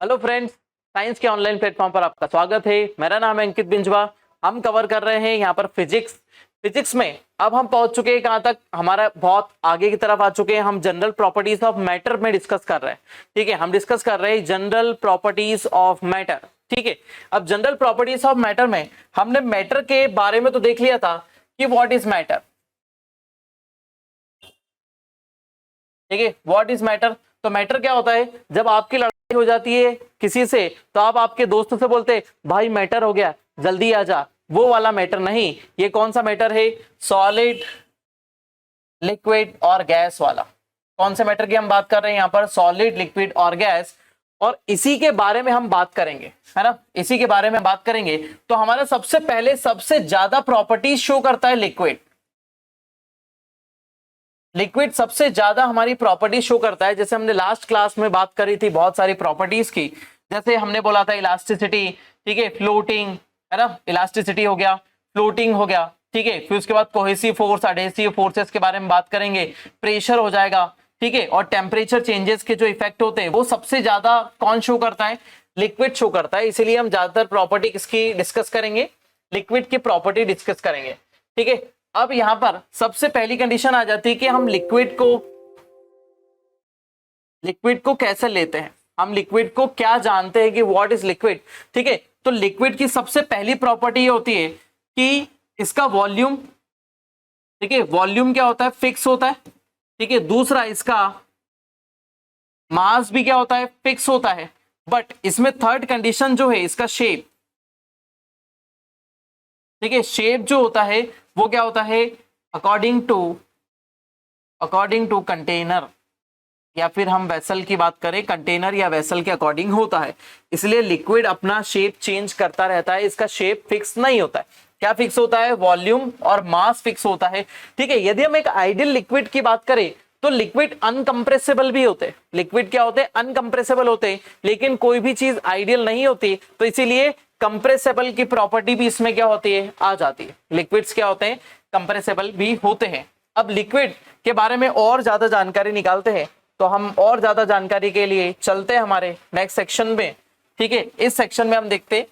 Hello friends, science के online platform पर आपका स्वागत है। मेरा नाम है अंकित बिंजवा। हम कवर कर रहे हैं यहाँ पर फिजिक्स में अब हम पहुंच चुके हैं कहाँ तक, हमारा बहुत आगे की तरफ आ चुके हैं। हम जनरल प्रॉपर्टीज ऑफ मैटर में डिस्कस कर रहे हैं। ठीक है, हम डिस्कस कर रहे हैं जनरल प्रॉपर्टीज ऑफ मैटर। ठीक है, अब जनरल प्रॉपर्टीज ऑफ मैटर में हमने मैटर के बारे में तो देख लिया था कि व्हाट इज मैटर। ठीक है, व्हाट इज मैटर। तो मैटर क्या होता है, जब आपकी लड़ाई हो जाती है किसी से तो आप आपके दोस्त से बोलते भाई मैटर हो गया, जल्दी आ जा, वो वाला मैटर नहीं। ये कौन सा मैटर है, सॉलिड, लिक्विड और गैस वाला। कौन से मैटर की हम बात कर रहे हैं यहाँ पर, सॉलिड, लिक्विड और गैस। और इसी के बारे में हम बात करेंगे, है ना, इसी के बारे में बात करेंगे। तो हमारा सबसे पहले सबसे ज्यादा प्रॉपर्टीज शो करता है लिक्विड। लिक्विड सबसे ज्यादा हमारी प्रॉपर्टी शो करता है। जैसे हमने लास्ट क्लास में बात करी थी बहुत सारी प्रॉपर्टीज की, जैसे हमने बोला था इलास्टिसिटी, ठीक है, फ्लोटिंग, है ना, इलास्टिसिटी हो गया, फ्लोटिंग हो गया, ठीक है। फिर उसके बाद कोहेसिव फोर्स, एडहेसिव फोर्सेस के बारे में बात करेंगे, प्रेशर हो जाएगा, ठीक है, और टेम्परेचर चेंजेस के जो इफेक्ट होते हैं वो सबसे ज्यादा कौन शो करता है, लिक्विड शो करता है। इसीलिए हम ज्यादातर प्रॉपर्टी किसकी डिस्कस करेंगे, लिक्विड की प्रॉपर्टी डिस्कस करेंगे। ठीक है, अब यहां पर सबसे पहली कंडीशन आ जाती है कि हम लिक्विड को कैसे लेते हैं, हम लिक्विड को क्या जानते हैं कि व्हाट इज लिक्विड। ठीक है, तो लिक्विड की सबसे पहली प्रॉपर्टी ये होती है कि इसका वॉल्यूम, ठीक है, वॉल्यूम क्या होता है, फिक्स होता है। ठीक है, दूसरा इसका मास भी क्या होता है, फिक्स होता है। बट इसमें थर्ड कंडीशन जो है इसका शेप, ठीक है, शेप जो होता है वो क्या होता है, अकॉर्डिंग टू कंटेनर, या फिर हम वेसल की बात करें, कंटेनर या वेसल के अकॉर्डिंग होता है। इसलिए लिक्विड अपना शेप चेंज करता रहता है, इसका शेप फिक्स नहीं होता है। क्या फिक्स होता है, वॉल्यूम और मास फिक्स होता है। ठीक है, यदि हम एक आइडियल लिक्विड की बात करें तो लिक्विड अनकंप्रेसिबल भी होते हैं। लिक्विड क्या होते हैं, अनकंप्रेसिबल होते हैं। लेकिन कोई भी चीज आइडियल नहीं होती, तो इसीलिए कंप्रेसेबल की प्रॉपर्टी भी इसमें क्या होती है, आ जाती है। लिक्विड्स क्या होते हैं, कंप्रेसेबल भी होते हैं। अब लिक्विड के बारे में और ज्यादा जानकारी निकालते हैं, तो हम और ज्यादा जानकारी के लिए चलते हैं हमारे नेक्स्ट सेक्शन में। ठीक है, इस सेक्शन में हम देखते हैं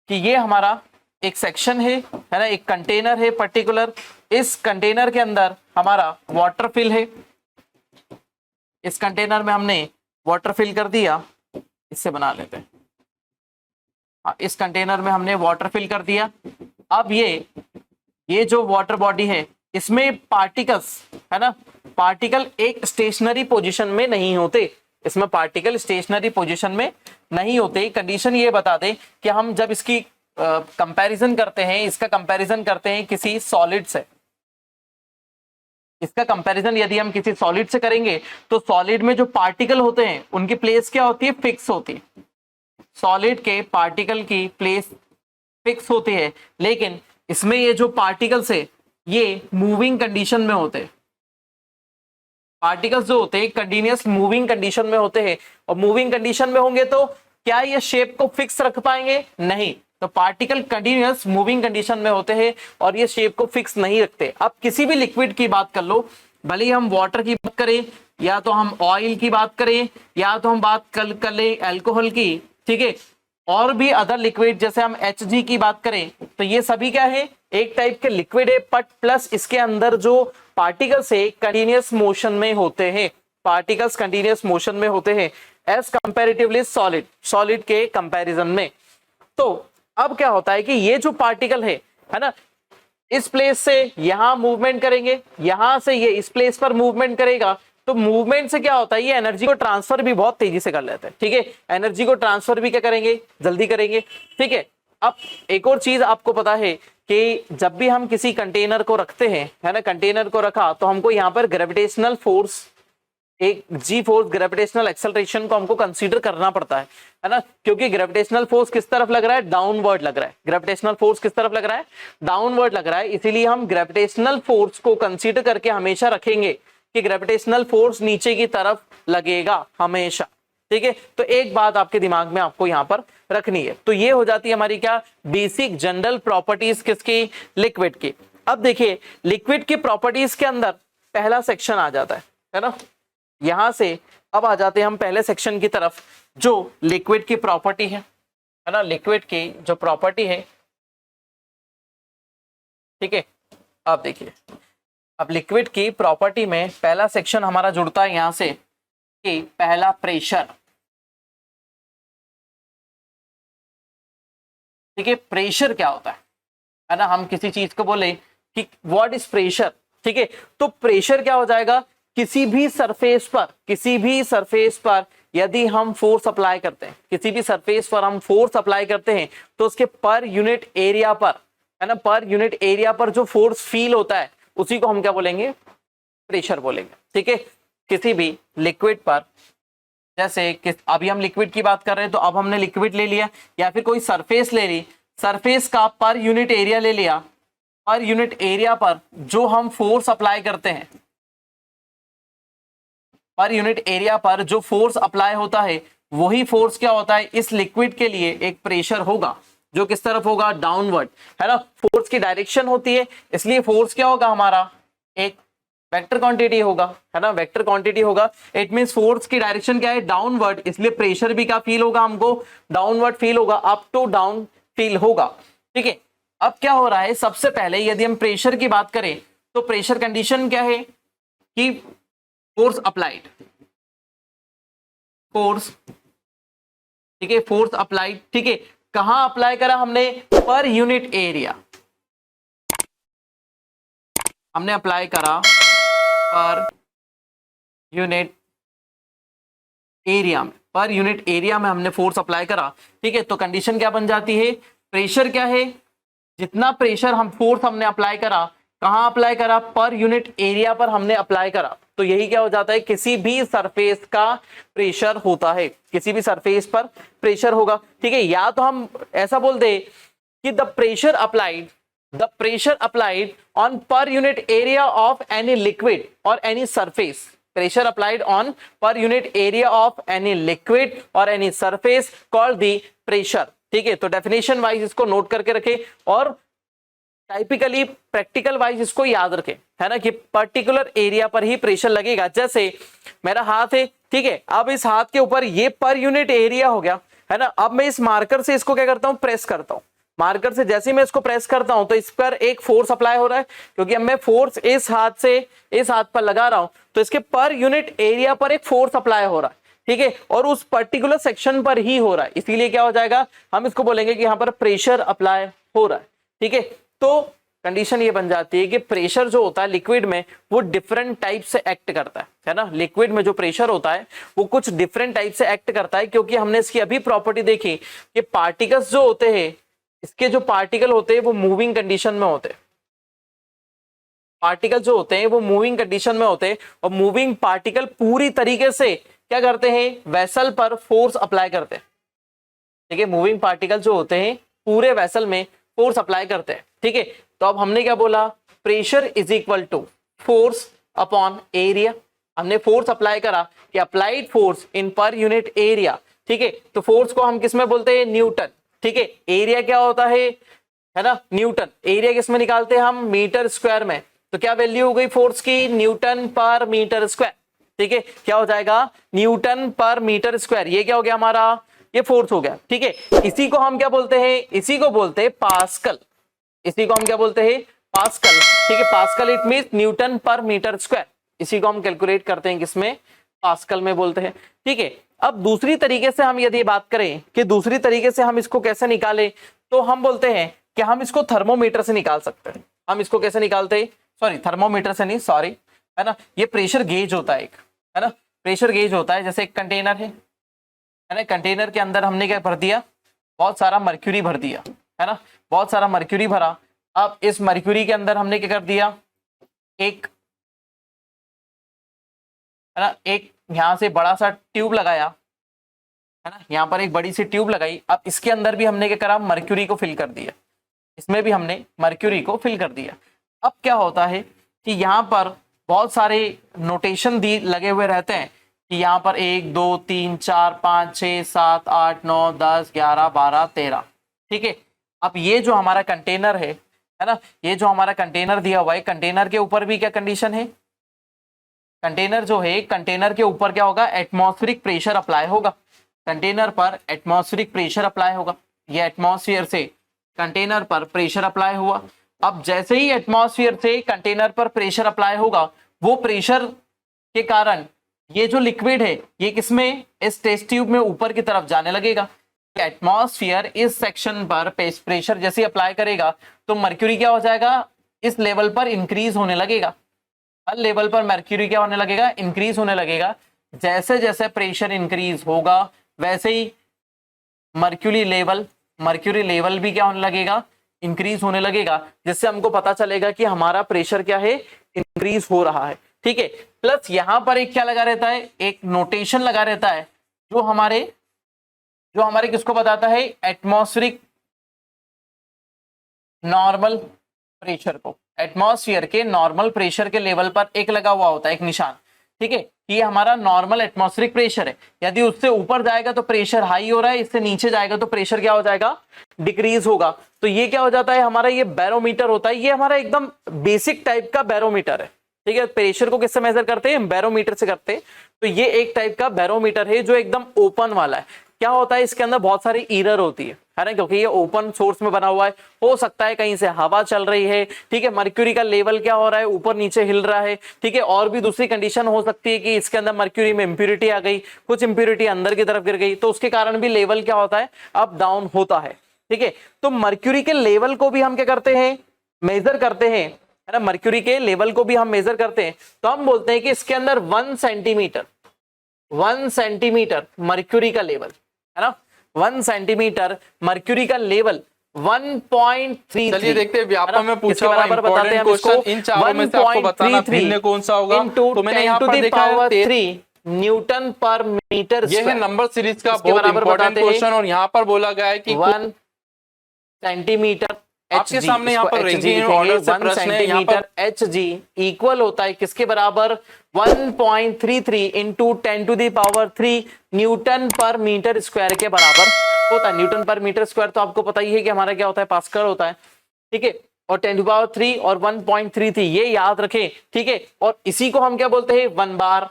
कि ये हमारा एक सेक्शन है ना, एक कंटेनर है पर्टिकुलर। इस कंटेनर के अंदर हमारा वाटर फिल है। इस कंटेनर में हमने वाटर फिल कर दिया, इससे बना लेते हैं। इस कंटेनर में हमने वाटर फिल कर दिया। अब ये जो वाटर बॉडी है इसमें पार्टिकल्स, है ना, पार्टिकल एक स्टेशनरी पोजीशन में नहीं होते। इसमें पार्टिकल स्टेशनरी पोजीशन में नहीं होते। कंडीशन ये बता दें कि हम जब इसकी कंपैरिजन करते हैं, इसका कंपैरिजन करते हैं किसी सॉलिड से, इसका कंपैरिजन यदि हम किसी सॉलिड से करेंगे तो सॉलिड में जो पार्टिकल होते हैं उनकी प्लेस क्या होती है, फिक्स होती है। सॉलिड के पार्टिकल की प्लेस फिक्स होती है, लेकिन इसमें ये जो पार्टिकल्स है ये मूविंग कंडीशन में होते हैं। पार्टिकल्स जो होते हैं कंटिन्यूअस मूविंग कंडीशन में होते हैं, और मूविंग कंडीशन में होंगे तो क्या ये शेप को फिक्स रख पाएंगे, नहीं। तो पार्टिकल कंटिन्यूअस मूविंग कंडीशन में होते हैं और ये शेप को फिक्स नहीं रखते। अब किसी भी लिक्विड की बात कर लो, भले ही हम वाटर की बात करें, या तो हम ऑयल की बात करें, या तो हम बात कर लें अल्कोहल की, ठीक है, और भी अदर लिक्विड, जैसे हम HG की बात करें, तो ये सभी क्या है, एक टाइप के लिक्विड है, बट प्लस इसके अंदर जो पार्टिकल्स है कंटिन्यूअस मोशन में होते हैं। पार्टिकल्स कंटिन्यूअस मोशन में होते हैं एज कंपैरेटिवली सॉलिड के कंपैरिजन में। तो अब क्या होता है कि ये जो पार्टिकल है ना, इस प्लेस से यहां मूवमेंट करेंगे, यहां से ये इस प्लेस पर मूवमेंट करेगा, तो मूवमेंट से क्या होता है, ये एनर्जी को ट्रांसफर भी बहुत तेजी से कर लेते हैं। ठीक है, एनर्जी को ट्रांसफर भी क्या करेंगे, जल्दी करेंगे। ठीक है, अब एक और चीज आपको पता है कि जब भी हम किसी कंटेनर को रखते हैं, है ना, कंटेनर को रखा तो हमको यहाँ पर ग्रेविटेशनल फोर्स, एक जी फोर्स, ग्रेविटेशनल एक्सेलरेशन को हमको कंसीडर करना पड़ता है ना, क्योंकि ग्रेविटेशनल फोर्स किस तरफ लग रहा है, डाउनवर्ड लग रहा है। ग्रेविटेशनल फोर्स किस तरफ लग रहा है, डाउनवर्ड लग रहा है। इसीलिए हम ग्रेविटेशनल फोर्स को कंसीडर करके हमेशा रखेंगे कि ग्रेविटेशनल फोर्स नीचे की तरफ लगेगा हमेशा। ठीक है, तो एक बात आपके दिमाग में आपको यहां पर रखनी है। तो ये हो जाती है हमारी क्या, बेसिक जनरल प्रॉपर्टीज किसकी, लिक्विड की। अब देखिए लिक्विड की प्रॉपर्टीज के अंदर पहला सेक्शन आ जाता है ना, यहां से अब आ जाते हैं हम पहले सेक्शन की तरफ, जो लिक्विड की प्रॉपर्टी है ना, लिक्विड की जो प्रॉपर्टी है, ठीक है। अब देखिए, अब लिक्विड की प्रॉपर्टी में पहला सेक्शन हमारा जुड़ता है यहां से कि पहला प्रेशर, ठीक है। प्रेशर क्या होता है ना, हम किसी चीज को बोले कि व्हाट इज प्रेशर, ठीक है, तो प्रेशर क्या हो जाएगा, किसी भी सरफेस पर, किसी भी सरफेस पर यदि हम फोर्स अप्लाई करते हैं, किसी भी सरफेस पर हम फोर्स अप्लाई करते हैं, तो उसके पर यूनिट एरिया पर, है ना, पर यूनिट एरिया पर जो फोर्स फील होता है उसी को हम क्या बोलेंगे, प्रेशर बोलेंगे, ठीक है। किसी भी लिक्विड पर, जैसे अभी हम लिक्विड की बात कर रहे हैं, तो अब हमने लिक्विड ले लिया या फिर कोई सरफेस ले ली, सरफेस का पर यूनिट एरिया ले लिया, पर यूनिट एरिया पर जो हम फोर्स अप्लाई करते हैं, पर यूनिट एरिया पर जो फोर्स अप्लाई होता है वही फोर्स क्या होता है, इस लिक्विड के लिए एक प्रेशर होगा, जो किस तरफ होगा, डाउनवर्ड, है ना, फोर्स की डायरेक्शन होती है, इसलिए फोर्स क्या होगा हमारा, एक वेक्टर क्वांटिटी होगा, है ना, वेक्टर क्वांटिटी होगा। इट मींस फोर्स की डायरेक्शन क्या है, डाउनवर्ड, इसलिए प्रेशर भी क्या फील होगा हमको, डाउनवर्ड फील होगा, अप टू डाउन फील होगा, ठीक है। अब क्या हो रहा है, सबसे पहले यदि हम प्रेशर की बात करें तो प्रेशर कंडीशन क्या है कि फोर्स अप्लाइड, फोर्स, ठीक है, फोर्स अप्लाइड, ठीक है, कहां अप्लाई करा हमने, पर यूनिट एरिया, हमने अप्लाई करा पर यूनिट एरिया में, पर यूनिट एरिया में हमने फोर्स अप्लाई करा, ठीक है। तो कंडीशन क्या बन जाती है, प्रेशर क्या है, जितना प्रेशर हम फोर्स हमने अप्लाई करा, कहां अप्लाई करा, पर यूनिट एरिया पर हमने अप्लाई करा, तो यही क्या हो जाता है, किसी भी सरफेस का प्रेशर होता है, किसी भी सरफेस पर प्रेशर होगा, ठीक है। या तो हम ऐसा बोल दे कि the pressure applied on per unit area of any liquid और any surface, pressure applied on per unit area of any liquid or any surface called the pressure, ठीक है। तो डेफिनेशन वाइज इसको नोट करके रखें और टाइपिकली प्रैक्टिकल वाइज इसको याद रखें, है ना, कि पर्टिकुलर एरिया पर ही प्रेशर लगेगा। जैसे मेरा हाथ है, ठीक है, अब इस हाथ के ऊपर ये पर यूनिट एरिया हो गया, है ना, अब मैं इस मार्कर से इसको क्या करता हूं, प्रेस करता हूं, मार्कर से जैसे मैं इसको प्रेस करता हूं तो इस पर एक फोर्स अप्लाई हो रहा है, क्योंकि अब मैं फोर्स इस हाथ से इस हाथ पर लगा रहा हूं तो इसके पर यूनिट एरिया पर एक फोर्स अप्लाई हो रहा है, ठीक है, और उस पर्टिकुलर सेक्शन पर ही हो रहा है, इसीलिए क्या हो जाएगा, हम इसको बोलेंगे कि यहां पर प्रेशर अप्लाई हो रहा है, ठीक है। तो कंडीशन ये बन जाती है कि प्रेशर जो होता है लिक्विड में वो डिफरेंट टाइप से एक्ट करता है ना, लिक्विड में जो प्रेशर होता है वो कुछ डिफरेंट टाइप से एक्ट करता है, क्योंकि हमने इसकी अभी प्रॉपर्टी देखी कि पार्टिकल्स जो होते हैं, इसके जो पार्टिकल होते हैं वो मूविंग कंडीशन में होते हैं, पार्टिकल जो होते हैं वो मूविंग कंडीशन में होते हैं, और मूविंग पार्टिकल पूरी तरीके से क्या करते हैं, वेसल पर फोर्स अप्लाई करते हैं, ठीक है, मूविंग पार्टिकल जो होते हैं पूरे वेसल में फोर्स अप्लाई करते हैं, ठीक है। तो अब हमने क्या बोला, pressure is equal to force upon area, हमने फोर्स अप्लाई करा कि अप्लाइड फोर्स इन पर यूनिट एरिया, ठीक है। तो फोर्स को हम किस में बोलते हैं, न्यूटन, ठीक है। एरिया क्या होता है ना, न्यूटन, एरिया किस में निकालते हैं हम, मीटर स्क्वायर में, तो क्या वैल्यू हो गई फोर्स की, न्यूटन पर मीटर स्क्वायर, ठीक है, क्या हो जाएगा, न्यूटन पर मीटर स्क्वायर, ये क्या हो गया हमारा, ये फोर्स हो गया, ठीक है। इसी को हम क्या बोलते हैं, इसी को बोलते हैं पास्कल, इसी को हम क्या बोलते हैं, पास्कल, ठीक है। Pascal it means Newton per metre square, इसी को हम कैलकुलेट करते हैं किसमें, पास्कल में बोलते हैं, ठीक है। अब दूसरी तरीके से हम यदि बात करें कि दूसरी तरीके से हम इसको कैसे निकालें, तो हम बोलते हैं कि हम इसको थर्मोमीटर से निकाल सकते हैं। हम इसको कैसे निकालते हैं, सॉरी थर्मोमीटर से नहीं, सॉरी, है ना, ये प्रेशर गेज होता है एक, है ना, प्रेशर गेज होता है। जैसे एक कंटेनर है ना, कंटेनर के अंदर हमने क्या भर दिया, बहुत सारा मर्क्यूरी भर दिया, है ना, बहुत सारा मर्क्यूरी भरा। अब इस मर्क्यूरी के अंदर हमने क्या कर दिया, एक, है ना, एक यहां से बड़ा सा ट्यूब लगाया, है ना, यहाँ पर एक बड़ी सी ट्यूब लगाई। अब इसके अंदर भी हमने क्या करा, मर्क्यूरी को फिल कर दिया, इसमें भी हमने मर्क्यूरी को फिल कर दिया। अब क्या होता है कि यहाँ पर बहुत सारे नोटेशन दी लगे हुए रहते हैं कि यहाँ पर 1 2 3 4 5 6 7 8 9 10 11 12 13, ठीक है। अब ये जो हमारा कंटेनर है ना, ये जो हमारा कंटेनर दिया हुआ है, कंटेनर के ऊपर भी क्या कंडीशन है, कंटेनर जो है, कंटेनर के ऊपर क्या होगा, एटमॉस्फेरिक प्रेशर अप्लाई होगा, कंटेनर पर एटमॉस्फेरिक प्रेशर अप्लाई होगा। ये एटमॉस्फेयर से कंटेनर पर प्रेशर अप्लाई हुआ। अब जैसे ही एटमॉस्फेयर से कंटेनर पर प्रेशर अप्लाई होगा, वो प्रेशर के कारण ये जो लिक्विड है ये किसमें, इस टेस्ट ट्यूब में ऊपर की तरफ जाने लगेगा। एटमॉस्फेयर इस सेक्शन पर प्रेशर जैसे अप्लाई करेगा तो मर्क्यूरी क्या हो जाएगा, इस लेवल पर इंक्रीज होने लगेगा। हर लेवल पर मर्क्यूरी क्या होने लगेगा, इंक्रीज होने लगेगा। जैसे जैसे प्रेशर इंक्रीज होगा वैसे ही मर्क्यूरी लेवल भी क्या होने लगेगा, इंक्रीज होने लगेगा, जिससे हमको पता चलेगा कि हमारा प्रेशर क्या है, इंक्रीज हो रहा है। ठीक है, प्लस यहां पर एक क्या लगा रहता है, एक नोटेशन लगा रहता है जो हमारे किसको बताता है, एटमॉस्फेरिक नॉर्मल प्रेशर को। एटमॉस्फेयर के नॉर्मल प्रेशर के लेवल पर एक लगा हुआ होता है, एक निशान। ठीक है, ये हमारा नॉर्मल एटमॉस्फेरिक प्रेशर है। यदि उससे ऊपर जाएगा तो प्रेशर हाई हो रहा है, इससे नीचे जाएगा तो प्रेशर क्या हो जाएगा, डिक्रीज होगा। तो ये क्या हो जाता है, हमारा ये बैरोमीटर होता है। ये हमारा एकदम बेसिक टाइप का बैरोमीटर है। ठीक है, प्रेशर को किससे मेजर करते हैं, बैरोमीटर से करते हैं। तो ये एक टाइप का बैरोमीटर है जो एकदम ओपन वाला है। क्या होता है, इसके अंदर बहुत सारी एरर होती है ना, क्योंकि ये ओपन सोर्स में बना हुआ है। हो सकता है कहीं से हवा चल रही है, ठीक है, मर्क्यूरी का लेवल क्या हो रहा है, ऊपर नीचे हिल रहा है। ठीक है, और भी दूसरी कंडीशन हो सकती है कि इसके अंदर मर्क्यूरी में इंप्यूरिटी आ गई, कुछ इंप्यूरिटी अंदर की तरफ गिर गई, तो उसके कारण भी लेवल क्या होता है, अप डाउन होता है। ठीक है, तो मर्क्यूरी के लेवल को भी हम क्या करते हैं, मेजर करते हैं, है ना। मर्क्यूरी के लेवल को भी हम मेजर करते हैं, तो हम बोलते हैं कि इसके अंदर 1 सेंटीमीटर मर्क्यूरी का लेवल, है ना, 1 सेंटीमीटर मर्क्यूरी का लेवल 1.33। चलिए देखते हैं, व्यापक में पूछा हुआ इंपॉर्टेंट क्वेश्चन, इन चारों में से आपको बताना भिन्न कौन सा होगा। तो मैंने यहाँ पर देखा है 3 न्यूटन पर मीटर। यह है नंबर सीरीज का बहुत इंपॉर्टेंट क्वेश्चन, और यहाँ पर बोला गया है कि 1 सेंटीमीटर आपके सामने यहाँ पर रेंजिंग ऑर्डर से प्रश्न है। यहाँ पर Hg इक्वल होता है किसके बराबर, 1.33 into 10⁻³ Newton per metre square के बराबर होता है। न्यूटन पर मीटर स्क्वायर तो आपको पता ही है कि हमारा क्या होता है, पास्कल होता है। ठीक है, और 10⁻³ और 1.33 ये याद रखें। ठीक है, और इसी को हम क्या बोलते हैं, 1 बार,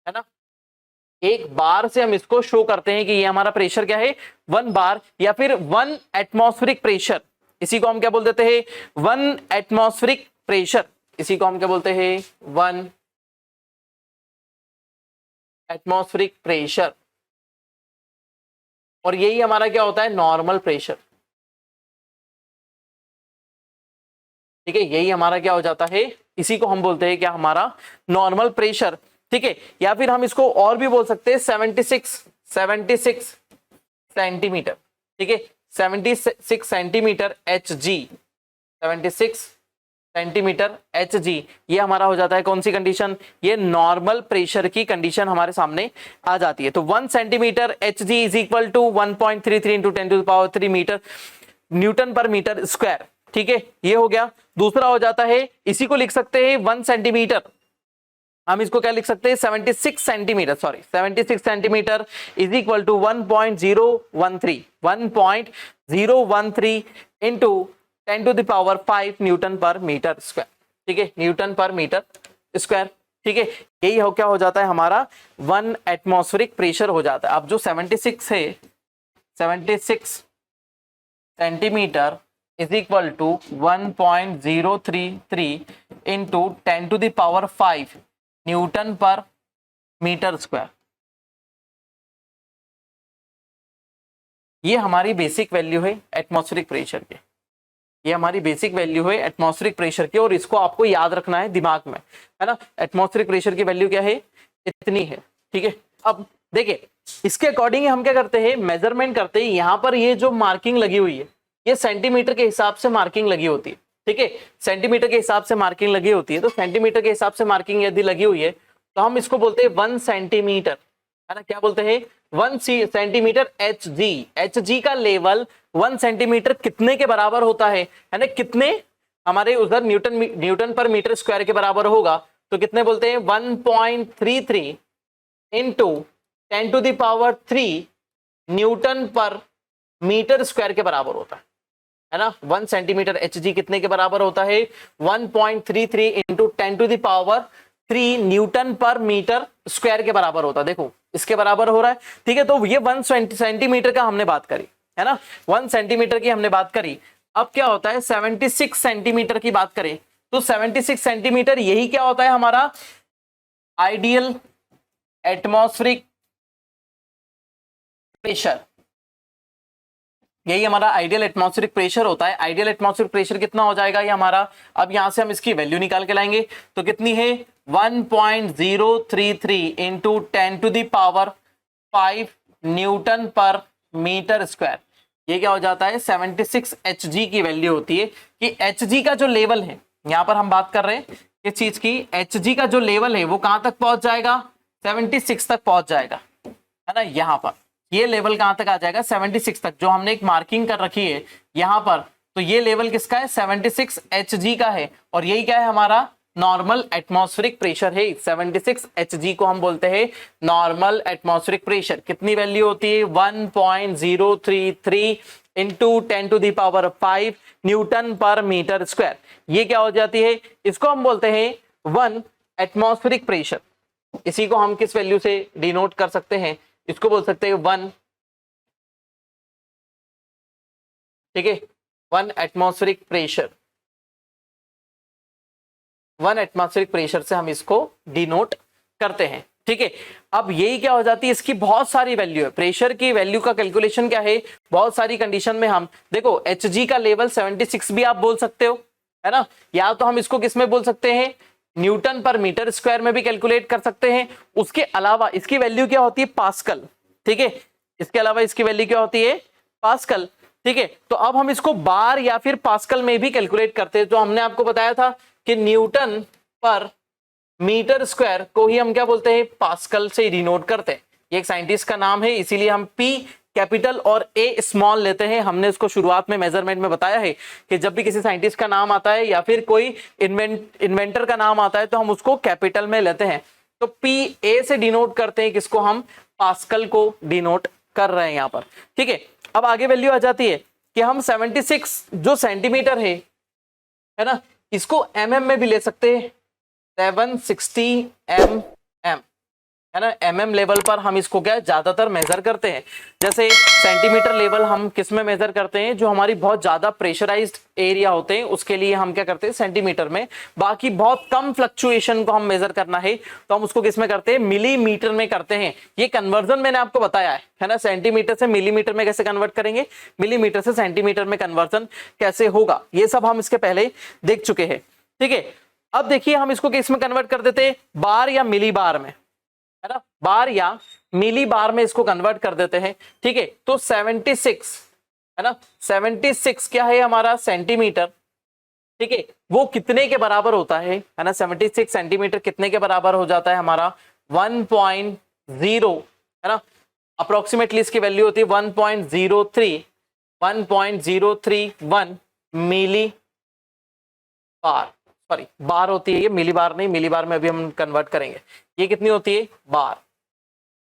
है ना। एक बार से हम इसको शो करते हैं कि ये हमारा प्रेशर क्या है, 1 बार, या फिर 1 एटमॉस्फेरिक प्रेशर। इसी को हम क्या बोल देते हैं, 1 एटमॉस्फेरिक प्रेशर। इसी को हम क्या बोलते हैं, 1 एटमॉस्फेरिक प्रेशर। और यही हमारा क्या होता है, नॉर्मल प्रेशर। ठीक है, यही हमारा क्या हो जाता है, इसी को हम बोलते हैं क्या, हमारा नॉर्मल प्रेशर। ठीक है, या फिर हम इसको और भी बोल सकते हैं 76 सेंटीमीटर। ठीक है, 76 सेंटीमीटर Hg, 76 सेंटीमीटर Hg, ये हमारा हो जाता है कौन सी कंडीशन, ये नॉर्मल प्रेशर की कंडीशन हमारे सामने आ जाती है। तो 1 centimetre Hg is equal to 1.33 into 10⁻³ metre newton per metre square. ठीक है, ये हो गया। दूसरा हो जाता है, इसी को लिख सकते हैं 1 सेंटीमीटर, हम इसको क्या लिख सकते हैं, 76 centimetre is equal to 1.013 into 10⁵ newton per metre square. ठीक है, न्यूटन पर मीटर स्क्वायर। ठीक है, यही हो क्या हो जाता है, हमारा 1 एटमॉस्फेरिक प्रेशर हो जाता है। अब जो 76 है, 76 centimetre is equal to 1.033 into 10⁵ newton per metre square. ये हमारी बेसिक वैल्यू है एटमॉस्फेरिक प्रेशर की, ये हमारी बेसिक वैल्यू है एटमॉस्फेरिक प्रेशर की, और इसको आपको याद रखना है दिमाग में, है ना। एटमॉस्फेरिक प्रेशर की वैल्यू क्या है, इतनी है। ठीक है, अब देखिए इसके अकॉर्डिंग हम क्या करते हैं, मेजरमेंट करते हैं। यहां पर ये जो मार्किंग लगी हुई है, ये सेंटीमीटर के हिसाब से मार्किंग लगी होती है। ठीक है, सेंटीमीटर के हिसाब से मार्किंग लगी होती है। तो सेंटीमीटर के हिसाब से मार्किंग यदि लगी हुई है तो हम इसको बोलते हैं 1 सेंटीमीटर, है ना। क्या बोलते हैं, 1 सेंटीमीटर Hg का लेवल 1 सेंटीमीटर कितने के बराबर होता है ना, कितने हमारे उधर न्यूटन पर मीटर स्क्वायर के बराबर होगा। तो कितने बोलते हैं, 1.33 into 10⁻³ Newton per metre square के बराबर होता है है ना। 1 सेंटीमीटर Hg कितने के बराबर होता है, 1.33 into 10 to the power 3 newton per metre square के बराबर होता है। देखो इसके बराबर हो रहा है, ठीक है। तो ये 1 सेंटीमीटर का हमने बात करी, है ना, 1 सेंटीमीटर की हमने बात करी। अब क्या होता है 76 सेंटीमीटर की बात करें तो 76 सेंटीमीटर यही क्या होता है हमारा आइडियल एटमॉस्फेरिक प्रेशर, यही हमारा आइडियल एटमॉस्फेरिक प्रेशर होता है। आइडियल एटमॉस्फेरिक प्रेशर कितना हो जाएगा ये हमारा, अब यहां से हम इसकी वैल्यू निकाल के लाएंगे तो कितनी है 1.033 into 10 to the power 5 newton per metre square. ये क्या हो जाता है 76 Hg की वैल्यू होती है कि Hg का जो लेवल है, यहां पर हम बात कर रहे हैं इस चीज की, Hg का जो लेवल है वो कहां तक पहुंच जाएगा 76 तक पहुंच जाएगा, है ना। यहां पर ये लेवल कहां तक आ जाएगा 76 तक, जो हमने एक मार्किंग कर रखी है यहां पर, तो ये लेवल किसका है 76 Hg का है। और यही क्या है हमारा नॉर्मल एटमॉस्फेरिक प्रेशर है। 76 Hg को हम बोलते हैं नॉर्मल एटमॉस्फेरिक प्रेशर। कितनी वैल्यू होती है 1.033 into 10 to the power 5 newton per metre square. ये क्या हो जाती है, इसको हम बोलते हैं 1 एटमॉस्फेरिक प्रेशर। इसी को हम किस वैल्यू से डिनोट कर सकते हैं, इसको बोल सकते हैं 1, ठीक है, 1 एटमॉस्फेरिक प्रेशर। 1 एटमॉस्फेरिक प्रेशर से हम इसको डिनोट करते हैं, ठीक है। अब यही क्या हो जाती है, इसकी बहुत सारी वैल्यू है। प्रेशर की वैल्यू का कैलकुलेशन क्या है, बहुत सारी कंडीशन में हम देखो Hg का लेवल 76 भी आप बोल सकते हो, है ना, या तो हम इसको किस में बोल सकते हैं न्यूटन पर मीटर स्क्वायर में भी कैलकुलेट कर सकते हैं। उसके अलावा इसकी वैल्यू क्या होती है पास्कल, ठीक है, इसके अलावा इसकी वैल्यू क्या होती है पास्कल, ठीक है। तो अब हम इसको बार या फिर पास्कल में भी कैलकुलेट करते हैं। तो हमने आपको बताया था कि न्यूटन पर मीटर स्क्वायर को ही हम क्या बोलते हैं पास्कल से डिनोट करते हैं। ये एक साइंटिस्ट का नाम है, इसीलिए हम P कैपिटल और A स्मॉल लेते हैं। हमने इसको शुरुआत में मेजरमेंट में बताया है कि जब भी किसी साइंटिस्ट का नाम आता है या फिर कोई इन्वेंटर का नाम आता है तो हम उसको कैपिटल में लेते हैं। तो PA से डिनोट करते हैं, किसको हम पास्कल को डिनोट कर रहे हैं यहाँ पर, ठीक है। अब आगे वैल्यू आ जाती है कि हम 76 जो सेंटीमीटर है ना, इसको mm में भी ले सकते हैं, 760 mm, है ना। mm लेवल पर हम इसको क्या ज्यादातर मेजर करते हैं। जैसे सेंटीमीटर लेवल हम किस में मेजर करते हैं, जो हमारी बहुत ज्यादा प्रेशराइज्ड एरिया होते हैं उसके लिए हम क्या करते हैं सेंटीमीटर में। बाकी बहुत कम फ्लक्चुएशन को हम मेजर करना है तो हम उसको किस में करते हैं मिलीमीटर में करते हैं। ये कन्वर्जन मैंने आपको बताया है ना, सेंटीमीटर से मिलीमीटर में कैसे कन्वर्ट करेंगे, मिलीमीटर से सेंटीमीटर में कन्वर्जन कैसे होगा, ये सब हम इसके पहले देख चुके हैं, ठीक है। अब देखिए हम इसको किस में कन्वर्ट कर देते हैं, बार या मिली बार में, है ना, बार या मिली बार में इसको कन्वर्ट कर देते हैं, ठीक है। तो 76 है ना, 76 क्या है हमारा सेंटीमीटर, ठीक है, वो कितने के बराबर होता है ना, 76 सेंटीमीटर कितने के बराबर हो जाता है हमारा 1.0, है ना, अप्रोक्सीमेटली इसकी वैल्यू होती है 1.031 मिली बार, सॉरी बार होती है ये, मिली बार नहीं, मिली बार में अभी हम कन्वर्ट करेंगे। ये कितनी होती है बार,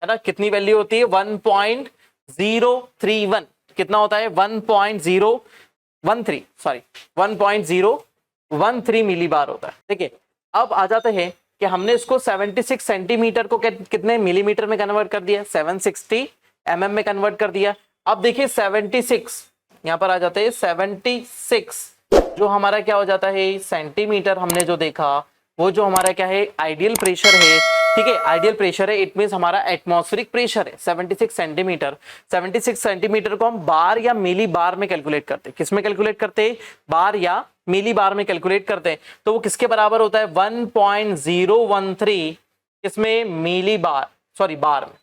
है ना, कितनी वैल्यू होती है 1.031, कितना होता है 1.013, सॉरी 1.013 मिली बार होता है, ठीक है। अब आ जाते हैं कि हमने इसको 76 सेंटीमीटर को कितने मिलीमीटर में कन्वर्ट कर दिया, 760 mm में कन्वर्ट कर दिया। अब देखिए 76 यहां पर आ जाते हैं 76 जो हमारा क्या हो जाता है सेंटीमीटर, हमने जो देखा वो जो हमारा क्या है आइडियल प्रेशर है, ठीक है, आइडियल प्रेशर है, इट मींस हमारा एटमॉस्फेरिक प्रेशर है 76 सेंटीमीटर। 76 सेंटीमीटर को हम बार या मिली बार में कैलकुलेट करते हैं, किस में कैलकुलेट करते हैं बार या मिली बार में कैलकुलेट करते हैं। तो वो किसके बराबर होता है 1.013, इसमें मिली बार, सॉरी बार में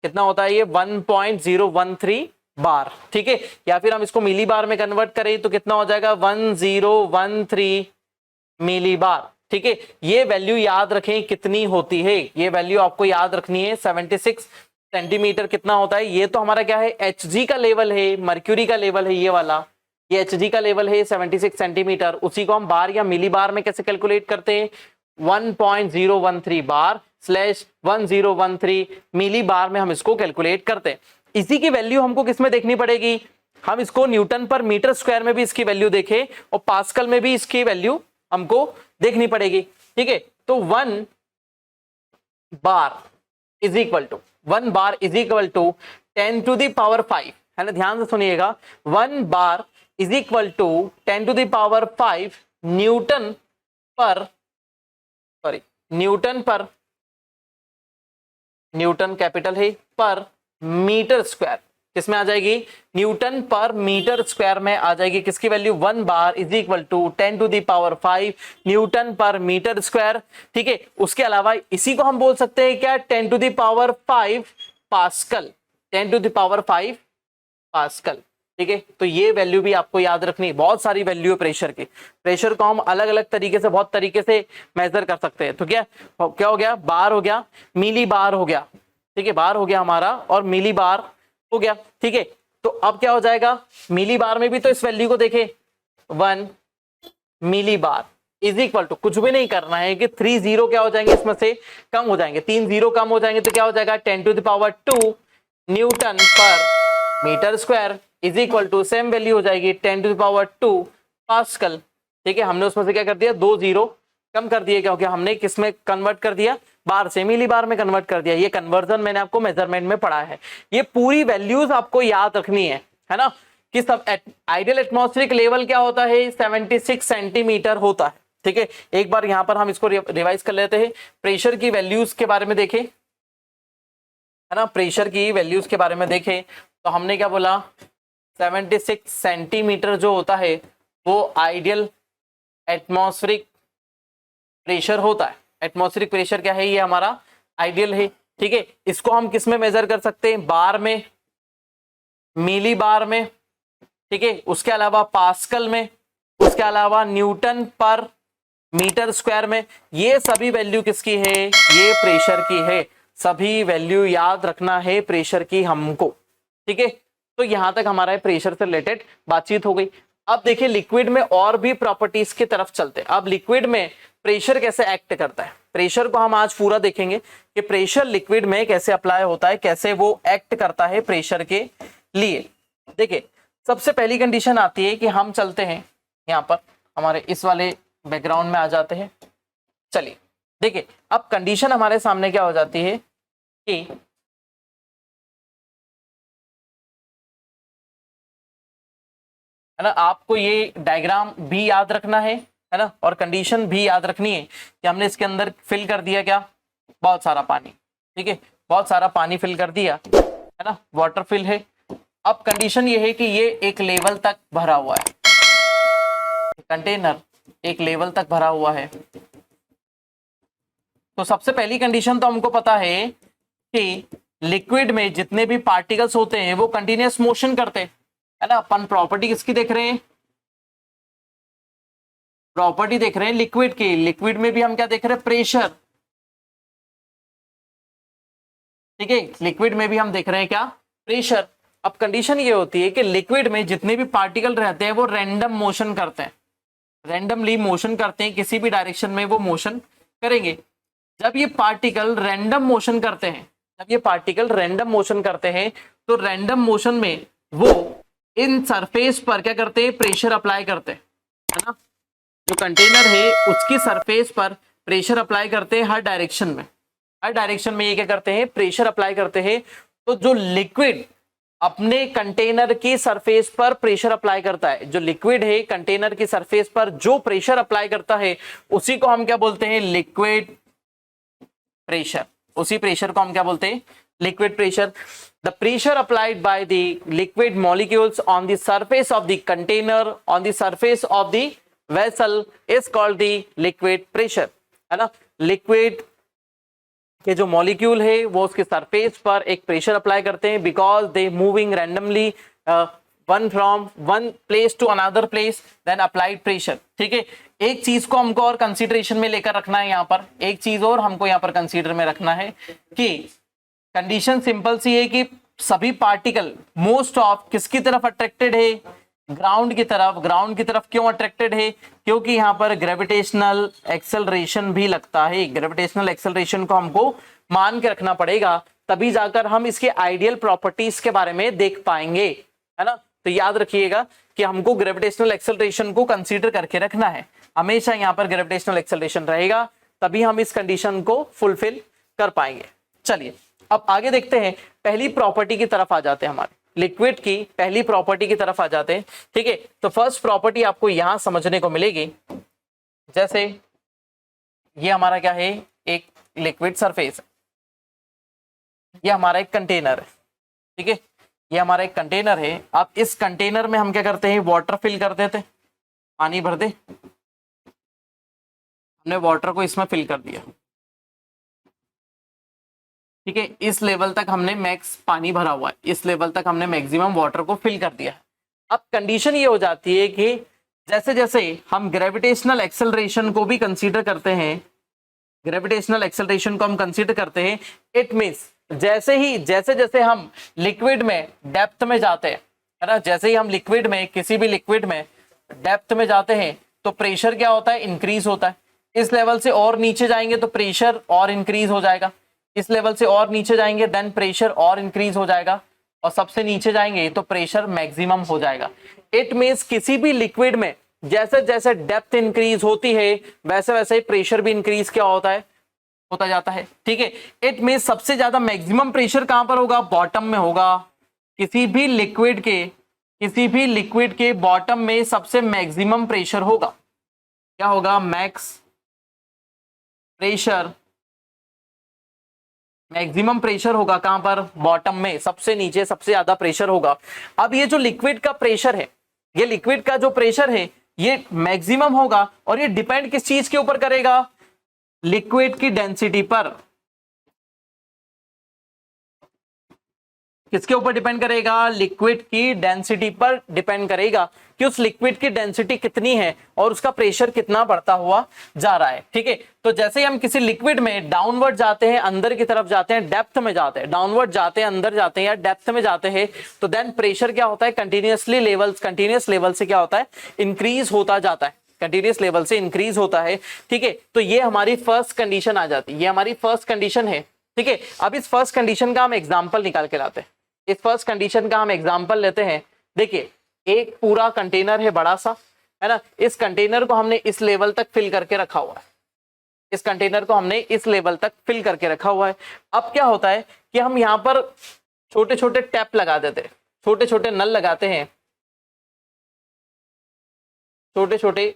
कितना होता है ये 1.013 बार, ठीक है। या फिर हम इसको मिली बार में कन्वर्ट करें तो कितना हो जाएगा 1013 मिली बार, ठीक है। ये वैल्यू याद रखें कितनी होती है, ये वैल्यू आपको याद रखनी है 76 सेंटीमीटर कितना होता है। ये तो हमारा क्या है Hg का लेवल है, मर्क्यूरी का लेवल है ये वाला, ये Hg का लेवल है 76 सेंटीमीटर। उसी को हम बार या मिली बार में कैसे कैलकुलेट करते हैं 1.013 बार स्लैश 1013 मिली बार में हम इसको कैलकुलेट करते हैं। इसी की वैल्यू हमको किस में देखनी पड़ेगी हम इसको न्यूटन पर मीटर स्क्वायर में भी इसकी वैल्यू देखें और पास्कल में भी इसकी वैल्यू हमको देखनी पड़ेगी, ठीक है। तो 1 bar is equal to 10 to the power 5, है ना, ध्यान से सुनिएगा। 1 bar is equal to 10 to the power 5 newton per newton capital है पर मीटर स्क्वायर, किसमें आ जाएगी, न्यूटन पर मीटर स्क्वायर में आ जाएगी किसकी value, 1 bar is equal to 10 to the power 5 newton per metre square, ठीक है। उसके अलावा इसी को हम बोल सकते हैं क्या, 10 to the power 5 pascal, 10 to the power 5 pascal, ठीक है। तो ये वैल्यू भी आपको याद रखनी, बहुत सारी वैल्यू है प्रेशर की। प्रेशर को हम अलग अलग तरीके से, बहुत तरीके से मेजर कर सकते हैं। तो क्या हो गया, बार हो गया, मिली बार हो गया, ठीक है, बार हो गया हमारा और मिली बार हो गया, ठीक है। तो अब क्या हो जाएगा, मिली बार में भी तो इस वैल्यू को देखें, 1 मिली बार इज इक्वल टू, कुछ भी नहीं करना है कि 3 जीरो क्या हो जाएंगे, इसमें से कम हो जाएंगे, 3 जीरो कम हो जाएंगे तो क्या हो जाएगा, 10 to the power 2 newton per metre square is equal to same value हो जाएगी 10 टू द पावर 2 पास्कल, ठीक है। हमने उसमें से क्या कर दिया, 2 जीरो कम कर दिए, क्योंकि हमने किस में कन्वर्ट कर दिया, बार से मिली बार में कन्वर्ट कर दिया। ये कन्वर्जन मैंने आपको मेजरमेंट में पढ़ा है। ये पूरी वैल्यूज आपको याद रखनी है ना, कि सब आइडियल एटमॉस्फेरिक लेवल क्या होता है, 76 सेंटीमीटर होता है, ठीक है। एक बार यहां पर हम इसको रिवाइज कर लेते हैं। प्रेशर की वैल्यूज के बारे में देखें, है ना, प्रेशर की वैल्यूज के बारे में देखें तो हमने क्या बोला, 76 सेंटीमीटर जो होता है वो आइडियल एटमॉस्फेरिक प्रेशर होता है। एटमॉस्फेरिक प्रेशर क्या है, ये हमारा आइडियल है, ठीक है। इसको हम किस में मेजर कर सकते हैं, बार में, मिली बार में, ठीक है। उसके अलावा पास्कल में, उसके अलावा न्यूटन पर मीटर स्क्वायर में। ये सभी वैल्यू किसकी है, ये प्रेशर की है। सभी वैल्यू याद रखना है प्रेशर की हमको, ठीक है। तो यहां तक हमारा प्रेशर से रिलेटेड बातचीत हो गई। अब देखिए लिक्विड में और भी प्रॉपर्टीज की तरफ चलते हैं। अब लिक्विड में प्रेशर कैसे एक्ट करता है, प्रेशर को हम आज पूरा देखेंगे कि प्रेशर लिक्विड में कैसे अप्लाई होता है, कैसे वो एक्ट करता है प्रेशर के लिए। देखिए सबसे पहली कंडीशन आती है कि हम चलते हैं यहाँ पर, हमारे इस वाले बैकग्राउंड में आ जाते हैं। चलिए देखिए अब कंडीशन हमारे सामने क्या हो जाती है कि है ना, आपको ये डायग्राम भी याद रखना है ना, और कंडीशन भी याद रखनी है कि हमने इसके अंदर फिल कर दिया क्या, बहुत सारा पानी, ठीक है, बहुत सारा पानी फिल कर दिया, है ना, वाटर फिल है। अब कंडीशन ये है कि ये एक लेवल तक भरा हुआ है, कंटेनर एक लेवल तक भरा हुआ है। तो सबसे पहली कंडीशन तो हमको पता है कि लिक्विड में जितने भी पार्टिकल्स होते हैं वो कंटिन्यूअस मोशन करते हैं, है ना। अपन प्रॉपर्टी किसकी देख रहे हैं, प्रॉपर्टी देख रहे हैं लिक्विड की। लिक्विड में भी हम क्या देख रहे हैं, प्रेशर, ठीक है, लिक्विड में भी हम देख रहे हैं क्या, प्रेशर। अब कंडीशन ये होती है कि लिक्विड में जितने भी पार्टिकल रहते हैं वो रैंडम मोशन करते हैं, रैंडमली मोशन करते हैं, किसी भी डायरेक्शन में वो मोशन करेंगे। जब ये पार्टिकल रैंडम मोशन करते हैं, जब ये पार्टिकल रैंडम मोशन करते हैं तो रैंडम मोशन में वो इन सरफेस पर क्या करते हैं, प्रेशर अप्लाई करते हैं, है ना। जो कंटेनर है उसकी सरफेस पर प्रेशर अप्लाई करते हैं हर डायरेक्शन में, हर डायरेक्शन में ये क्या करते हैं, प्रेशर अप्लाई करते हैं। तो जो लिक्विड अपने कंटेनर की सरफेस पर प्रेशर अप्लाई करता है, जो लिक्विड है कंटेनर की सरफेस पर जो प्रेशर अप्लाई करता है उसी को हम क्या बोलते हैं, लिक्विड प्रेशर। उसी प्रेशर को हम क्या बोलते हैं, liquid pressure. The pressure applied by the liquid molecules on the surface of the container, on the surface of the vessel is called the liquid pressure, है ना। लिक्विड के जो मॉलिक्यूल है वो उसके सरफेस पर एक प्रेशर अप्लाई करते हैं, because they moving randomly one from one place to another place, then applied pressure, ठीक है। एक चीज को हमको और कंसीडरेशन में लेकर रखना है, यहाँ पर एक चीज और हमको यहाँ पर कंसीडर में रखना है कि कंडीशन सिंपल सी है कि सभी पार्टिकल मोस्ट ऑफ किसकी तरफ अट्रैक्टेड है, ग्राउंड की तरफ। ग्राउंड की तरफ क्यों अट्रैक्टेड है, क्योंकि यहाँ पर ग्रेविटेशनल एक्सेलरेशन भी लगता है। ग्रेविटेशनल एक्सेलरेशन को हमको मान के रखना पड़ेगा, तभी जाकर हम इसके आइडियल प्रॉपर्टीज के बारे में देख पाएंगे, है ना। तो याद रखिएगा कि हमको ग्रेविटेशनल एक्सेलरेशन को कंसीडर करके रखना है, हमेशा यहाँ पर ग्रेविटेशनल एक्सेलरेशन रहेगा, तभी हम इस कंडीशन को फुलफिल कर पाएंगे। चलिए अब आगे देखते हैं, पहली प्रॉपर्टी की तरफ आ जाते हैं, हमारे लिक्विड की पहली प्रॉपर्टी की तरफ आ जाते हैं। ठीक है, तो फर्स्ट प्रॉपर्टी आपको यहां समझने को मिलेगी, जैसे ये हमारा क्या है, एक लिक्विड सरफेस, ये हमारा एक कंटेनर है। ठीक है, ये हमारा एक कंटेनर है। अब इस कंटेनर में हम क्या करते हैं, वाटर फिल कर देते हैं, पानी भर दे, हमने वाटर को इसमें फिल कर दिया। ठीक है, इस लेवल तक हमने मैक्स पानी भरा हुआ है, इस लेवल तक हमने मैक्सिमम वाटर को फिल कर दिया है। अब कंडीशन ये हो जाती है कि जैसे जैसे हम ग्रेविटेशनल एक्सेलरेशन को भी कंसीडर करते हैं, ग्रेविटेशनल एक्सेलरेशन को हम कंसीडर करते हैं, इट मींस जैसे जैसे हम लिक्विड में डेप्थ में जाते हैं, है ना, जैसे ही हम लिक्विड में, किसी भी लिक्विड में डेप्थ में जाते हैं तो प्रेशर क्या होता है, इंक्रीज होता है। इस लेवल से और नीचे जाएंगे तो प्रेशर और इंक्रीज हो जाएगा, इस लेवल से और नीचे जाएंगे देन प्रेशर और इंक्रीज हो जाएगा, और सबसे नीचे जाएंगे तो प्रेशर मैक्सिमम हो जाएगा। इट मींस किसी भी लिक्विड में जैसे जैसे डेप्थ इंक्रीज होती है वैसे वैसे प्रेशर भी इंक्रीज क्या होता है, होता जाता है। ठीक है, इट मींस सबसे ज्यादा मैक्सिमम प्रेशर कहां पर होगा, बॉटम में होगा। किसी भी लिक्विड के बॉटम में सबसे मैक्सिमम प्रेशर होगा, क्या होगा, मैक्स प्रेशर, मैक्सिमम प्रेशर होगा कहां पर, बॉटम में, सबसे नीचे सबसे ज्यादा प्रेशर होगा। अब ये जो लिक्विड का प्रेशर है, ये लिक्विड का जो प्रेशर है ये मैक्सिमम होगा, और ये डिपेंड किस चीज के ऊपर करेगा, लिक्विड की डेंसिटी पर। किसके ऊपर डिपेंड करेगा, लिक्विड की डेंसिटी पर डिपेंड करेगा कि उस लिक्विड की डेंसिटी कितनी है और उसका प्रेशर कितना बढ़ता हुआ जा रहा है। ठीक है, तो जैसे ही हम किसी लिक्विड में डाउनवर्ड जाते हैं, अंदर की तरफ जाते हैं, डेप्थ में जाते हैं, डाउनवर्ड जाते हैं, अंदर जाते हैं या डेप्थ में जाते हैं, तो देन प्रेशर क्या होता है, कंटिन्यूस लेवल से क्या होता है, इंक्रीज होता जाता है, कंटिन्यूस लेवल से इंक्रीज होता है। ठीक है, तो ये हमारी फर्स्ट कंडीशन आ जाती है, ये हमारी फर्स्ट कंडीशन है। ठीक है, अब इस फर्स्ट कंडीशन का हम एग्जाम्पल निकाल के लाते हैं, इस फर्स्ट कंडीशन का हम एग्जाम्पल लेते हैं। देखिए, एक पूरा कंटेनर है बड़ा सा, है ना, इस कंटेनर को हमने इस लेवल तक फिल करके रखा हुआ है, इस कंटेनर को हमने इस लेवल तक फिल करके रखा हुआ है। अब क्या होता है कि हम यहाँ पर छोटे छोटे टैप लगा देते हैं, छोटे छोटे नल लगाते हैं, छोटे छोटे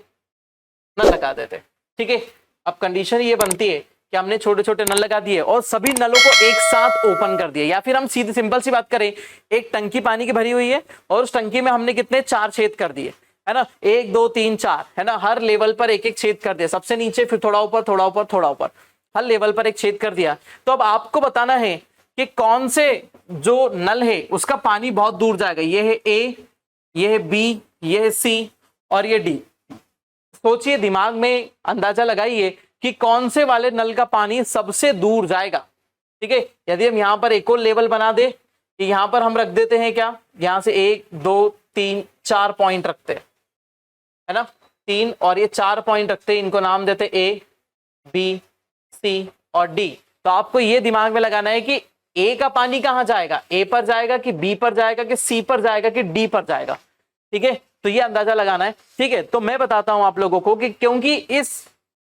नल लगा देते हैं। ठीक है, अब कंडीशन ये बनती है कि हमने छोटे छोटे नल लगा दिए और सभी नलों को एक साथ ओपन कर दिया, या फिर हम सीधी सिंपल सी बात करें, एक टंकी पानी की भरी हुई है और उस टंकी में हमने कितने, 4 छेद कर दिए, है ना, 1 2 3 4, है ना, हर लेवल पर एक एक छेद कर दिया, सबसे नीचे, फिर थोड़ा ऊपर, थोड़ा ऊपर, थोड़ा ऊपर, हर लेवल पर एक छेद कर दिया। तो अब आपको बताना है कि कौन से जो नल है उसका पानी बहुत दूर जाएगा। ये है ए, ये है बी, ये है सी और ये डी। सोचिए, दिमाग में अंदाजा लगाइए कि कौन से वाले नल का पानी सबसे दूर जाएगा। ठीक है, यदि हम यहाँ पर एक और लेवल बना दे कि यहाँ पर हम रख देते हैं क्या, यहाँ से 1 2 3 4 पॉइंट रखते हैं, है ना, 3 और ये 4 पॉइंट रखते हैं, इनको नाम देते ए बी सी और डी। तो आपको ये दिमाग में लगाना है कि ए का पानी कहाँ जाएगा, ए पर जाएगा कि बी पर जाएगा कि सी पर जाएगा कि डी पर जाएगा। ठीक है, तो ये अंदाजा लगाना है। ठीक है, तो मैं बताता हूं आप लोगों को कि क्योंकि इस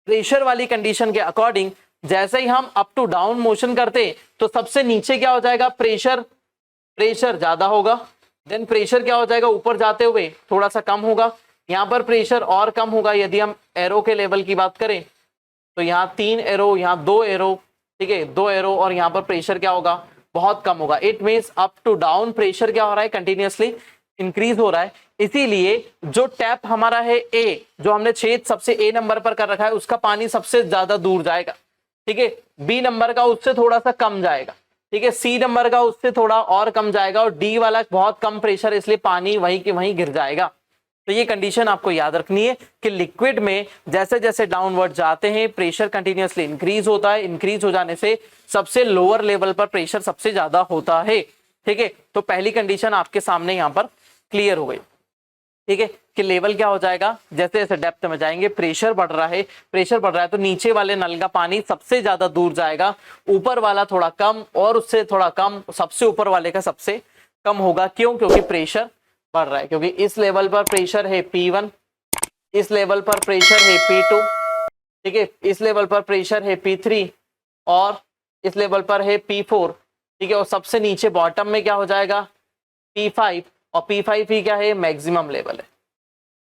प्रेशर वाली कंडीशन के अकॉर्डिंग जैसे ही हम अप टू डाउन मोशन करते तो सबसे नीचे क्या हो जाएगा, प्रेशर ज्यादा होगा, देन प्रेशर क्या हो जाएगा, ऊपर जाते हुए थोड़ा सा कम होगा, यहाँ पर प्रेशर और कम होगा। यदि हम एरो के लेवल की बात करें तो यहाँ 3 एरो, यहाँ 2 एरो, ठीक है, 2 एरो, और यहाँ पर प्रेशर क्या होगा, बहुत कम होगा। It means up to down pressure क्या हो रहा है, कंटिन्यूअसली इंक्रीज हो रहा है। इसीलिए जो टैप हमारा है ए, जो हमने छेद सबसे ए नंबर पर कर रखा है, उसका पानी सबसे ज्यादा दूर जाएगा। ठीक है, बी नंबर का उससे थोड़ा सा कम जाएगा, ठीक है, सी नंबर का उससे थोड़ा और कम जाएगा, और डी वाला बहुत कम प्रेशर, इसलिए पानी वहीं के वहीं गिर जाएगा। तो ये कंडीशन आपको याद रखनी है कि लिक्विड में जैसे जैसे डाउनवर्ड जाते हैं प्रेशर कंटिन्यूअसली इंक्रीज होता है, इंक्रीज हो जाने से सबसे लोअर लेवल पर प्रेशर सबसे ज्यादा होता है। ठीक है, तो पहली कंडीशन आपके सामने यहाँ पर क्लियर हो गई। ठीक है, कि लेवल क्या हो जाएगा, जैसे जैसे डेप्थ में जाएंगे प्रेशर बढ़ रहा है तो नीचे वाले नल का पानी सबसे ज्यादा दूर जाएगा, ऊपर वाला थोड़ा कम, और उससे थोड़ा कम, सबसे ऊपर वाले का सबसे कम होगा। क्यों, क्योंकि प्रेशर बढ़ रहा है, क्योंकि इस लेवल पर प्रेशर है P1, इस लेवल पर प्रेशर है P2, ठीक है, इस लेवल पर प्रेशर है P3 और इस लेवल पर है P4, ठीक है, और सबसे नीचे बॉटम में क्या हो जाएगा P5, और P5 ही क्या है, मैक्सिमम लेवल है।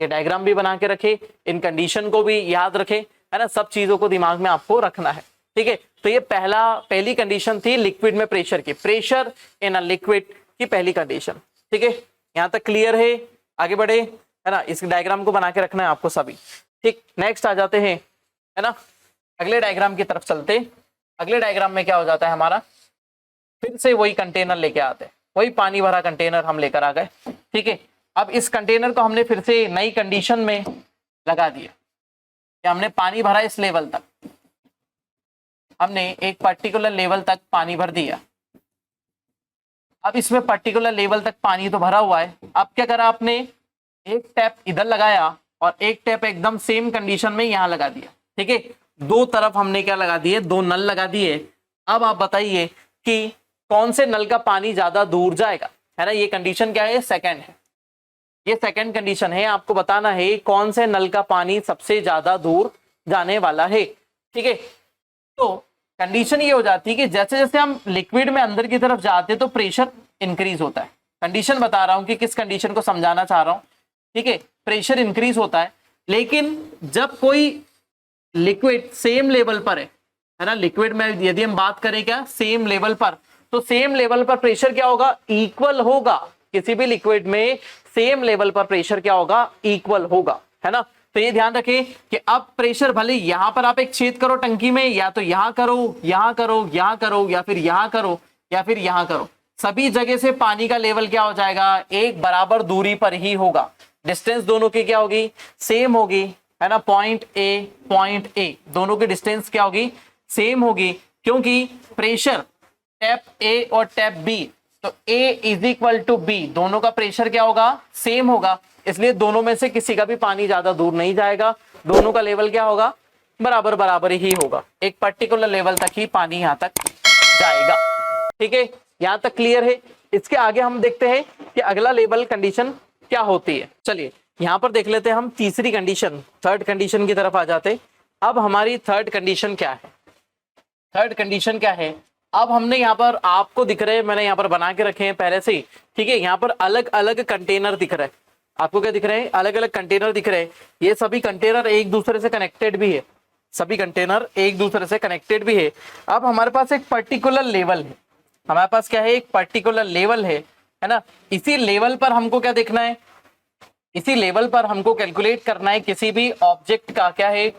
ये डायग्राम भी बना के रखे, इन कंडीशन को भी याद रखे, है ना, सब चीजों को दिमाग में आपको रखना है, ठीक है। तो ये पहली कंडीशन थी लिक्विड में प्रेशर की, प्रेशर इन अ लिक्विड की पहली कंडीशन, ठीक है। यहां तक क्लियर है, आगे बढ़े, है ना, इस डायग्राम को बना के रखना है आपको सभी, ठीक। नेक्स्ट आ जाते हैं, है ना, अगले डायग्राम की तरफ चलते। अगले डायग्राम में क्या हो जाता है हमारा, फिर से वही कंटेनर लेके आते हैं, वही पानी भरा कंटेनर हम लेकर आ गए, ठीक है। अब इस कंटेनर को हमने फिर से नई कंडीशन में लगा दिया कि हमने पानी भरा इस लेवल तक, हमने एक पर्टिकुलर लेवल तक पानी भर दिया। अब इसमें पर्टिकुलर लेवल तक पानी तो भरा हुआ है, अब क्या करा आपने, एक टैप इधर लगाया और एक टैप एकदम सेम कंडीशन में यहां लगा दिया, ठीक है। दो तरफ हमने क्या लगा दिए, दो नल लगा दिए। अब आप बताइए कि कौन से नल का पानी ज्यादा दूर जाएगा, है ना, ये कंडीशन क्या है, सेकंड है, ये सेकंड कंडीशन है। आपको बताना है कौन से नल का पानी सबसे ज्यादा दूर जाने वाला है, ठीक है। तो कंडीशन ये हो जाती है कि जैसे जैसे हम लिक्विड में अंदर की तरफ जाते हैं तो प्रेशर इंक्रीज होता है। कंडीशन बता रहा हूं कि किस कंडीशन को समझाना चाह रहा हूं, ठीक है, प्रेशर इंक्रीज होता है। लेकिन जब कोई लिक्विड सेम लेवल पर है ना, लिक्विड में यदि हम बात करें क्या, सेम लेवल पर, तो सेम लेवल पर प्रेशर क्या होगा, इक्वल होगा। किसी भी लिक्विड में सेम लेवल पर प्रेशर क्या होगा, इक्वल होगा, है ना। तो ये ध्यान रखें कि अब प्रेशर भले यहां पर आप एक छेद करो टंकी में, या तो यहां करो, यहां करो, यहां करो, या फिर यहां करो, या फिर यहां करो, सभी जगह से पानी का लेवल क्या हो जाएगा, एक बराबर दूरी पर ही होगा। डिस्टेंस दोनों की क्या होगी, सेम होगी, है ना। पॉइंट ए दोनों की डिस्टेंस क्या होगी, सेम होगी, क्योंकि प्रेशर टैप ए और टैप बी, तो ए इज इक्वल टू बी, दोनों का प्रेशर क्या होगा, सेम होगा। इसलिए दोनों में से किसी का भी पानी ज्यादा दूर नहीं जाएगा, दोनों का लेवल क्या होगा, बराबर बराबर ही होगा। एक पर्टिकुलर लेवल तक ही पानी यहां तक जाएगा, ठीक है। यहां तक क्लियर है। इसके आगे हम देखते हैं कि अगला लेवल कंडीशन क्या होती है। चलिए यहां पर देख लेते हैं हम तीसरी कंडीशन, थर्ड कंडीशन की तरफ आ जाते। अब हमारी थर्ड कंडीशन क्या है, थर्ड कंडीशन क्या है, अब हमने यहाँ पर आपको दिख रहे हैं, मैंने यहाँ पर बना के रखे हैं पहले से ही, ठीक है। यहाँ पर अलग अलग कंटेनर दिख रहे हैं, आपको क्या दिख रहे हैं, अलग अलग कंटेनर दिख रहे हैं। ये सभी कंटेनर एक दूसरे से कनेक्टेड भी है, सभी कंटेनर एक दूसरे से कनेक्टेड भी है। अब हमारे पास एक पर्टिकुलर लेवल है, हमारे पास क्या है, एक पर्टिकुलर लेवल है ना। इसी लेवल पर हमको क्या देखना है, इसी लेवल पर हमको कैलकुलेट करना है किसी भी ऑब्जेक्ट का क्या है,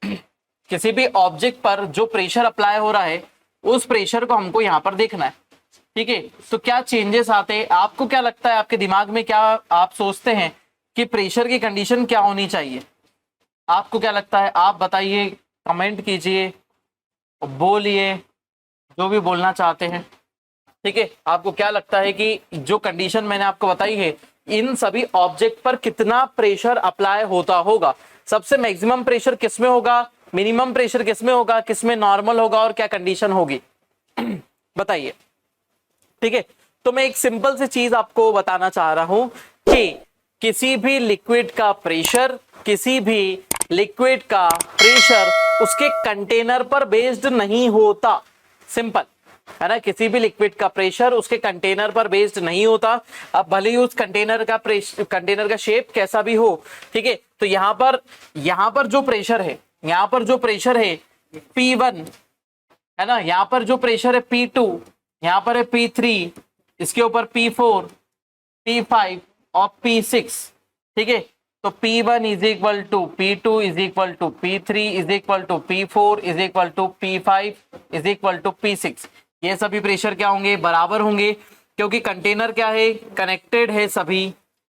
किसी भी ऑब्जेक्ट पर जो प्रेशर अप्लाई हो रहा है उस प्रेशर को हमको यहाँ पर देखना है, ठीक है। तो क्या चेंजेस आते हैं, आपको क्या लगता है, आपके दिमाग में क्या आप सोचते हैं कि प्रेशर की कंडीशन क्या होनी चाहिए, आपको क्या लगता है, आप बताइए, कमेंट कीजिए, बोलिए जो भी बोलना चाहते हैं, ठीक है। आपको क्या लगता है कि जो कंडीशन मैंने आपको बताई है, इन सभी ऑब्जेक्ट पर कितना प्रेशर अप्लाई होता होगा, सबसे मैक्सिमम प्रेशर किसमें होगा, मिनिमम प्रेशर किसमें होगा, किसमें नॉर्मल होगा, और क्या कंडीशन होगी बताइए, ठीक है। तो मैं एक सिंपल सी चीज आपको बताना चाह रहा हूं कि किसी भी लिक्विड का प्रेशर, किसी भी लिक्विड का प्रेशर उसके कंटेनर पर बेस्ड नहीं होता, सिंपल, है ना। किसी भी लिक्विड का प्रेशर उसके कंटेनर पर बेस्ड नहीं होता। अब भले ही उस कंटेनर का शेप कैसा भी हो, ठीक है। तो यहां पर जो प्रेशर है, यहां पर जो प्रेशर है P1, है ना, यहां पर जो प्रेशर है P2, यहां पर है P3, इसके ऊपर P4, P5 और P6, ठीक है। तो P1 is equal to P2 is equal to P3 is equal to P4 is equal to P5 is equal to P6। ये सभी प्रेशर क्या होंगे, बराबर होंगे, क्योंकि कंटेनर क्या है, कनेक्टेड है। सभी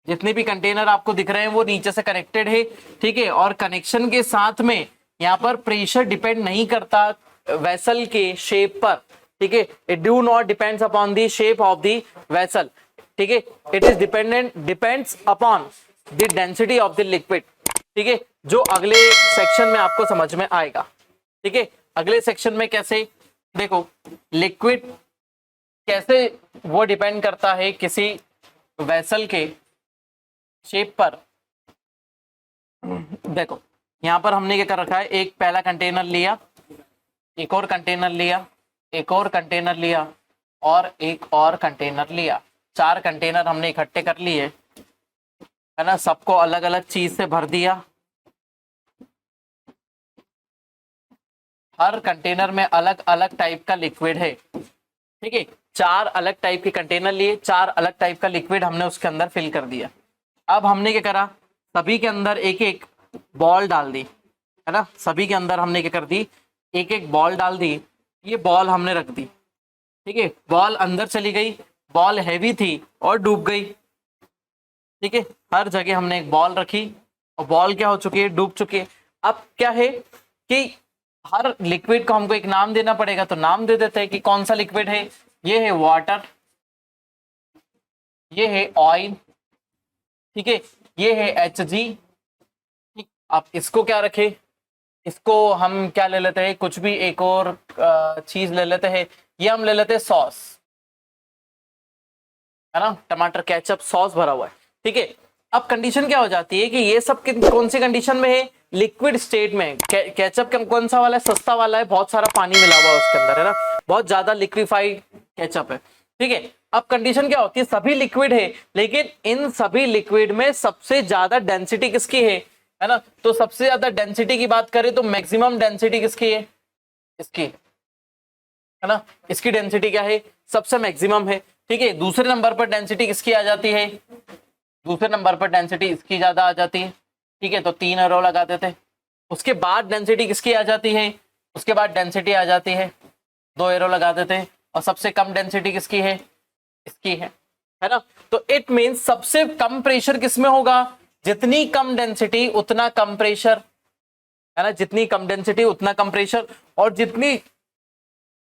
जितने भी कंटेनर आपको दिख रहे हैं वो नीचे से कनेक्टेड है, ठीक है। और कनेक्शन के साथ में यहाँ पर प्रेशर डिपेंड नहीं करता वेसल के शेप पर, ठीक है। It do not depends upon the shape of the vessel, ठीक है। It is depends upon the density of the liquid, ठीक है, जो अगले सेक्शन में आपको समझ में आएगा, ठीक है। अगले सेक्शन में कैसे, देखो लिक्विड कैसे वो डिपेंड करता है किसी वेसल के शेप पर देखो, यहां पर हमने क्या कर रखा है, एक पहला कंटेनर लिया, एक और कंटेनर लिया, एक और कंटेनर लिया और एक और कंटेनर लिया। 4 कंटेनर हमने इकट्ठे कर लिए, है ना, सबको अलग अलग चीज से भर दिया। हर कंटेनर में अलग अलग टाइप का लिक्विड है, ठीक है। 4 अलग टाइप के कंटेनर लिए, 4 अलग टाइप का लिक्विड हमने उसके अंदर फिल कर दिया। अब हमने क्या करा, सभी के अंदर एक एक बॉल डाल दी, है ना, सभी के अंदर हमने क्या कर दी, एक एक बॉल डाल दी। ये बॉल हमने रख दी, ठीक है, बॉल अंदर चली गई, बॉल हैवी थी और डूब गई, ठीक है। हर जगह हमने एक बॉल रखी और बॉल क्या हो चुकी है, डूब चुकी है। अब क्या है कि हर लिक्विड को हमको एक नाम देना पड़ेगा, तो नाम दे देते हैं कि कौन सा लिक्विड है। ये है वाटर, ये है ऑयल, ठीक है, ये है HG। ठीक, अब इसको क्या रखे, इसको हम क्या ले लेते हैं, कुछ भी एक और चीज ले लेते हैं। ये हम ले लेते हैं सॉस, है ना, टमाटर केचप सॉस भरा हुआ है, ठीक है। अब कंडीशन क्या हो जाती है कि ये सब कौन सी कंडीशन में है, लिक्विड स्टेट में। केचप कौन सा वाला है, सस्ता वाला है, बहुत सारा पानी मिला हुआ है उसके अंदर, है ना, बहुत ज्यादा लिक्विफाइड केचप है, ठीक है। अब कंडीशन क्या होती है, सभी लिक्विड है, लेकिन इन सभी लिक्विड में सबसे ज्यादा डेंसिटी किसकी है ना, तो सबसे ज्यादा डेंसिटी की बात करें तो मैक्सिमम डेंसिटी किसकी है, इसकी, है ना, इसकी डेंसिटी क्या है, सबसे मैक्सिमम है, ठीक है। दूसरे नंबर पर डेंसिटी किसकी आ जाती है, दूसरे नंबर पर डेंसिटी इसकी ज्यादा आ जाती है, ठीक है, तो 3 एरो लगा देते हैं। उसके बाद डेंसिटी किसकी आ जाती है, उसके बाद डेंसिटी आ जाती है, 2 एरो लगा देते हैं। और सबसे कम डेंसिटी किसकी है, इसकी है ना। तो इट मींस सबसे कम प्रेशर किसमें होगा, जितनी कम डेंसिटी उतना कम प्रेशर, है ना, जितनी कम डेंसिटी उतना कम प्रेशर, और जितनी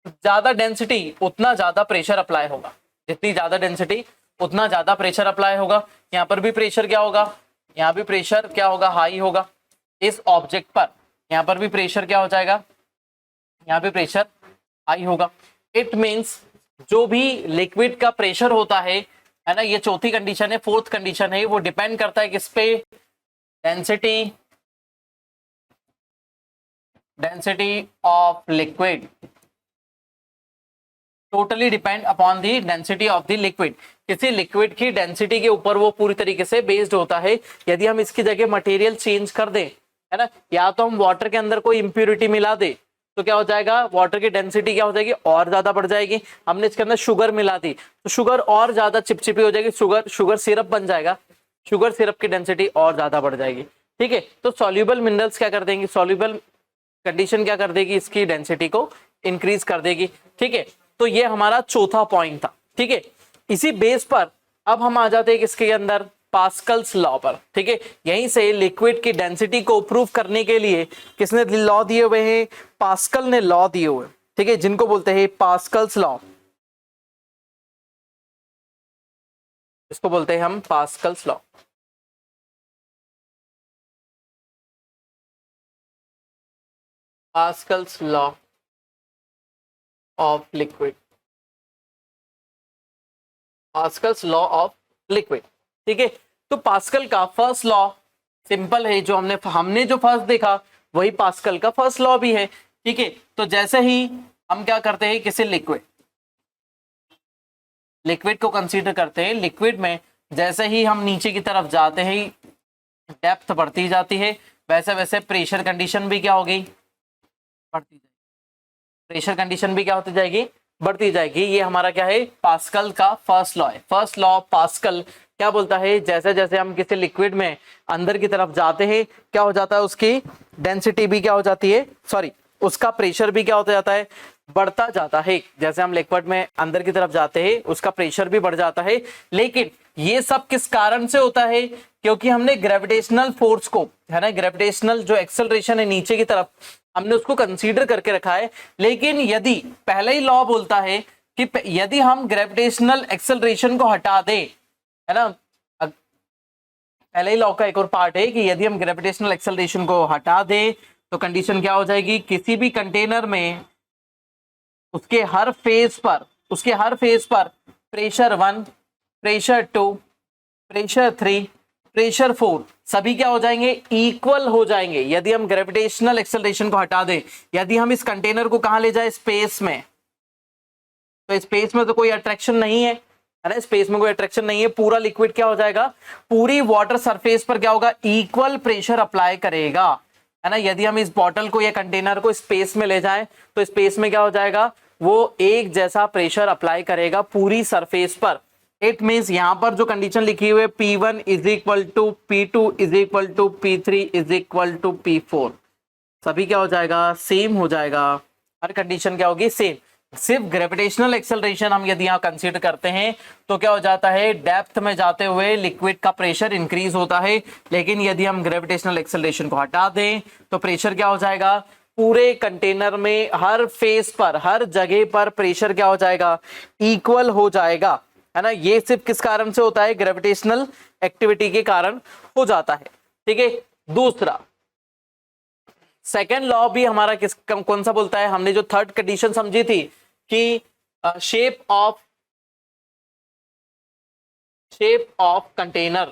ज्यादा डेंसिटी उतना ज्यादा प्रेशर अप्लाई होगा, जितनी ज्यादा डेंसिटी उतना ज्यादा प्रेशर अप्लाई होगा। यहाँ पर भी प्रेशर क्या होगा, यहाँ भी प्रेशर क्या होगा, हाई होगा इस ऑब्जेक्ट पर, यहाँ पर भी प्रेशर क्या हो जाएगा, यहाँ पे प्रेशर हाई होगा। इट मींस जो भी लिक्विड का प्रेशर होता है ना, ये चौथी कंडीशन है, फोर्थ कंडीशन है, वो डिपेंड करता है किस पे, density of liquid, totally depend upon the density of the liquid. किसी लिक्विड की डेंसिटी के ऊपर वो पूरी तरीके से बेस्ड होता है। यदि हम इसकी जगह मटेरियल चेंज कर दें, है ना, या तो हम वाटर के अंदर कोई इंप्योरिटी मिला दे, तो क्या हो जाएगा, वाटर की डेंसिटी क्या हो जाएगी, और ज्यादा बढ़ जाएगी। हमने इसके अंदर शुगर मिला दी तो शुगर और ज्यादा चिपचिपी हो जाएगी, शुगर सिरप बन जाएगा, शुगर सिरप की डेंसिटी और ज्यादा बढ़ जाएगी, ठीक है। तो सॉल्युबल मिनरल्स क्या कर देंगे, सॉल्युबल कंडीशन क्या कर देगी, इसकी डेंसिटी को इंक्रीज कर देगी, ठीक है। तो ये हमारा चौथा पॉइंट था, ठीक है। इसी बेस पर अब हम आ जाते हैं किसके अंदर, पास्कल्स लॉ पर, ठीक है। यहीं से लिक्विड की डेंसिटी को प्रूव करने के लिए किसने लॉ दिए हुए हैं, पास्कल ने लॉ दिए हुए, ठीक है, जिनको बोलते हैं पास्कल्स लॉ, इसको बोलते हैं हम Pascal's law. Pascal's law of liquid, Pascal's law of liquid, ठीक है। तो पास्कल का फर्स्ट लॉ सिंपल है, जो हमने जो फर्स्ट देखा वही पास्कल का फर्स्ट लॉ भी है, ठीक है। तो जैसे ही हम क्या करते हैं, किसी लिक्विड को कंसीडर करते हैं, लिक्विड में जैसे ही हम नीचे की तरफ जाते हैं, डेप्थ बढ़ती जाती है, वैसे वैसे प्रेशर कंडीशन भी क्या होगी, बढ़ती जाएगी, प्रेशर कंडीशन भी क्या होती जाएगी, बढ़ती जाएगी। ये हमारा क्या है, पास्कल का फर्स्ट लॉ है। फर्स्ट लॉ पास्कल क्या बोलता है, जैसे जैसे हम किसी लिक्विड में अंदर की तरफ जाते हैं, क्या हो जाता है, उसकी डेंसिटी भी क्या हो जाती है, सॉरी उसका प्रेशर भी क्या होता जाता है, बढ़ता जाता है। जैसे हम लिक्विड में अंदर की तरफ जाते हैं, उसका प्रेशर भी बढ़ जाता है। लेकिन ये सब किस कारण से होता है, क्योंकि हमने ग्रेविटेशनल फोर्स को, है ना, ग्रेविटेशनल जो एक्सेलरेशन है नीचे की तरफ, हमने उसको कंसीडर करके रखा है। लेकिन यदि पहला ही लॉ बोलता है कि यदि हम ग्रेविटेशनल एक्सेलरेशन को हटा दें, है ना, पहले ही लॉ का एक और पार्ट है कि यदि हम ग्रेविटेशनल एक्सेलरेशन को हटा दें तो कंडीशन क्या हो जाएगी, किसी भी कंटेनर में उसके हर फेज पर प्रेशर 1, प्रेशर 2, प्रेशर 3, प्रेशर 4, सभी क्या हो जाएंगे, इक्वल हो जाएंगे। यदि हम ग्रेविटेशनल एक्सेलरेशन को हटा दें, यदि हम इस कंटेनर को कहां ले जाए, स्पेस में, तो स्पेस में तो कोई अट्रैक्शन नहीं है ना, स्पेस में कोई अट्रैक्शन नहीं है, पूरा लिक्विड क्या हो जाएगा, पूरी वाटर सरफेस पर क्या होगा, इक्वल प्रेशर अप्लाई करेगा, है ना। यदि हम इस बॉटल को या कंटेनर को स्पेस में ले जाएं तो स्पेस में क्या हो जाएगा, वो एक जैसा प्रेशर अप्लाई करेगा पूरी सरफेस पर। इट मीन्स यहां पर जो कंडीशन लिखी हुई है P1 is equal to P2 is equal to P3 is equal to P4, सभी क्या हो जाएगा, सेम हो जाएगा, हर कंडीशन क्या होगी, सेम। सिर्फ ग्रेविटेशनल एक्सेलरेशन हम यदि यहाँ कंसीडर करते हैं तो क्या हो जाता है, डेप्थ में जाते हुए लिक्विड का प्रेशर इंक्रीज होता है, लेकिन यदि हम ग्रेविटेशनल एक्सेलरेशन को हटा दें तो प्रेशर क्या हो जाएगा, पूरे कंटेनर में हर फेस पर, हर जगह पर प्रेशर क्या हो जाएगा, इक्वल हो जाएगा, है ना। ये सिर्फ किस कारण से होता है, ग्रेविटेशनल एक्टिविटी के कारण हो जाता है, ठीक है। दूसरा सेकेंड लॉ भी हमारा कौन सा बोलता है, हमने जो थर्ड कंडीशन समझी थी कि शेप ऑफ कंटेनर,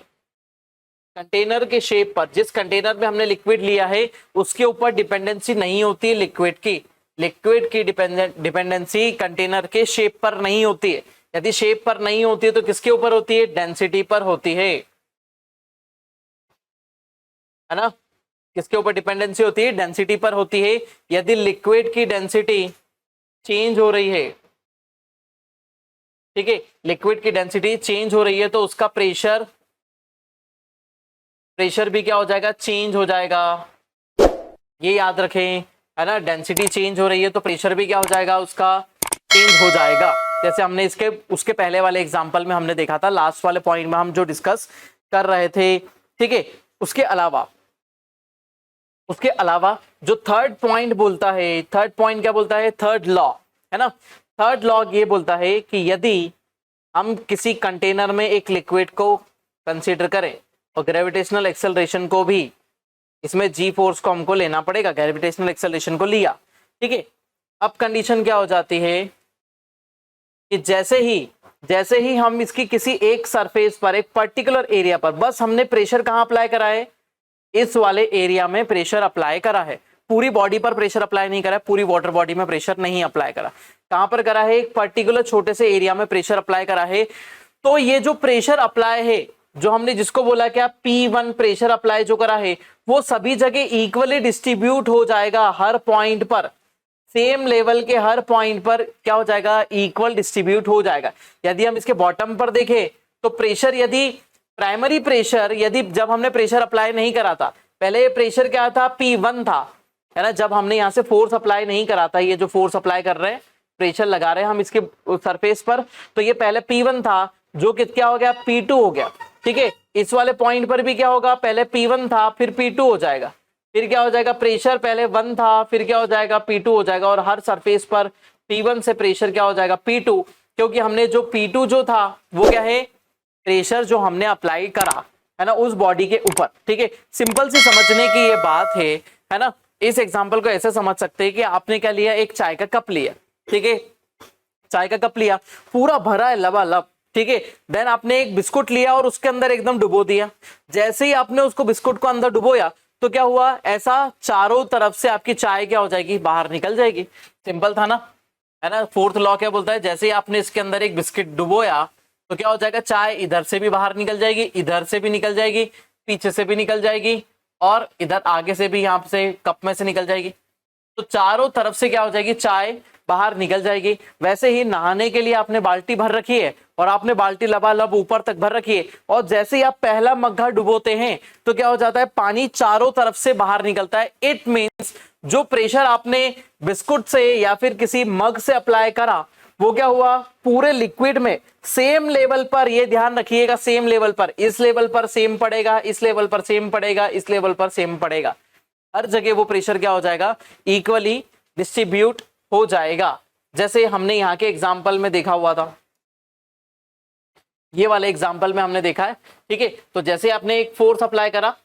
कंटेनर के शेप पर, जिस कंटेनर में हमने लिक्विड लिया है उसके ऊपर डिपेंडेंसी नहीं होती लिक्विड की डिपेंडेंसी कंटेनर के शेप पर नहीं होती है। यदि शेप पर नहीं होती है तो किसके ऊपर होती है, डेंसिटी पर होती है ना। किसके ऊपर डिपेंडेंसी होती है, डेंसिटी पर होती है। यदि लिक्विड की डेंसिटी चेंज हो रही है, ठीक है, लिक्विड की डेंसिटी चेंज हो रही है तो उसका प्रेशर भी क्या हो जाएगा, चेंज हो जाएगा, ये याद रखें, है ना। डेंसिटी चेंज हो रही है तो प्रेशर भी क्या हो जाएगा, उसका चेंज हो जाएगा। जैसे हमने उसके पहले वाले एग्जांपल में हमने देखा था, लास्ट वाले पॉइंट में हम जो डिस्कस कर रहे थे, ठीक है। उसके अलावा जो थर्ड पॉइंट बोलता है, थर्ड पॉइंट क्या बोलता है, थर्ड लॉ, है ना। थर्ड लॉ ये बोलता है कि यदि हम किसी कंटेनर में एक लिक्विड को कंसीडर करें और ग्रेविटेशनल एक्सेलरेशन को भी, इसमें जी फोर्स को हमको लेना पड़ेगा, ग्रेविटेशनल एक्सेलरेशन को लिया, ठीक है। अब कंडीशन क्या हो जाती है कि जैसे ही हम इसकी किसी एक सरफेस पर, एक पर्टिकुलर एरिया पर, बस हमने प्रेशर कहां अप्लाई करा है, इस वाले एरिया में प्रेशर अप्लाई करा है, पूरी बॉडी पर प्रेशर अप्लाई नहीं करा है, पूरी वाटर बॉडी में प्रेशर नहीं अप्लाई करा, कहां पर करा है, एक पर्टिकुलर छोटे से एरिया में प्रेशर अप्लाई करा है। तो ये जो प्रेशर अप्लाई है, जो हमने जिसको बोला क्या, P1 प्रेशर अप्लाई जो करा है, वो सभी जगह इक्वली डिस्ट्रीब्यूट हो जाएगा, हर पॉइंट पर, सेम लेवल के हर पॉइंट पर क्या हो जाएगा, इक्वल डिस्ट्रीब्यूट हो जाएगा। यदि हम इसके बॉटम पर देखें तो प्रेशर, यदि प्राइमरी प्रेशर, यदि जब हमने प्रेशर अप्लाई नहीं करा था, पहले ये प्रेशर क्या था, P1 था, है ना। जब हमने यहाँ से फोर्स अप्लाई नहीं करा था, ये जो फोर्स अप्लाई कर रहे हैं, प्रेशर लगा रहे हैं हम इसके सरफेस पर, तो ये पहले P1 था, जो कि क्या हो गया, P2 हो गया, ठीक है। इस वाले पॉइंट पर भी क्या होगा, पहले P1 था, फिर P2 हो जाएगा, फिर क्या हो जाएगा, प्रेशर पहले 1 था, फिर क्या हो जाएगा, P2 हो जाएगा, और हर सरफेस पर P1 से प्रेशर क्या हो जाएगा, P2, क्योंकि हमने जो P2 जो था वो क्या है, प्रेशर जो हमने अप्लाई करा, है ना, उस बॉडी के ऊपर, ठीक है। सिंपल सी समझने की ये बात है ना। इस एग्जांपल को ऐसे समझ सकते हैं कि आपने क्या लिया, एक चाय का कप लिया, ठीक है, चाय का कप लिया, पूरा भरा है लबालब, ठीक है। देन आपने एक बिस्कुट लिया और उसके अंदर एकदम डुबो दिया। जैसे ही आपने उसको बिस्कुट को अंदर डुबोया तो क्या हुआ, ऐसा चारों तरफ से आपकी चाय क्या हो जाएगी, बाहर निकल जाएगी। सिंपल था ना, है ना। फोर्थ लॉ क्या बोलता है, जैसे ही आपने इसके अंदर एक बिस्किट डुबोया तो क्या हो जाएगा, चाय इधर से भी बाहर निकल जाएगी, इधर से भी निकल जाएगी, पीछे से भी निकल जाएगी, और इधर आगे से भी, यहाँ से कप में से निकल जाएगी। तो चारों तरफ से क्या हो जाएगी, चाय बाहर निकल जाएगी। वैसे ही नहाने के लिए आपने बाल्टी भर रखी है और आपने बाल्टी लबालब ऊपर तक भर रखी है, और जैसे ही आप पहला मग्घा डुबोते हैं तो क्या हो जाता है, पानी चारों तरफ से बाहर निकलता है। इट मींस जो प्रेशर आपने बिस्कुट से या फिर किसी मग से अप्लाई करा, वो क्या हुआ, पूरे लिक्विड में सेम लेवल पर, ये ध्यान रखिएगा, सेम लेवल पर, इस लेवल पर सेम पड़ेगा, इस लेवल पर सेम पड़ेगा, इस लेवल पर सेम पड़ेगा, हर जगह वो प्रेशर क्या हो जाएगा, इक्वली डिस्ट्रीब्यूट हो जाएगा। जैसे हमने यहाँ के एग्जाम्पल में देखा हुआ था, ये वाले एग्जाम्पल में हमने देखा है, ठीक है। तो जैसे आपने एक फोर्स अप्लाई करा,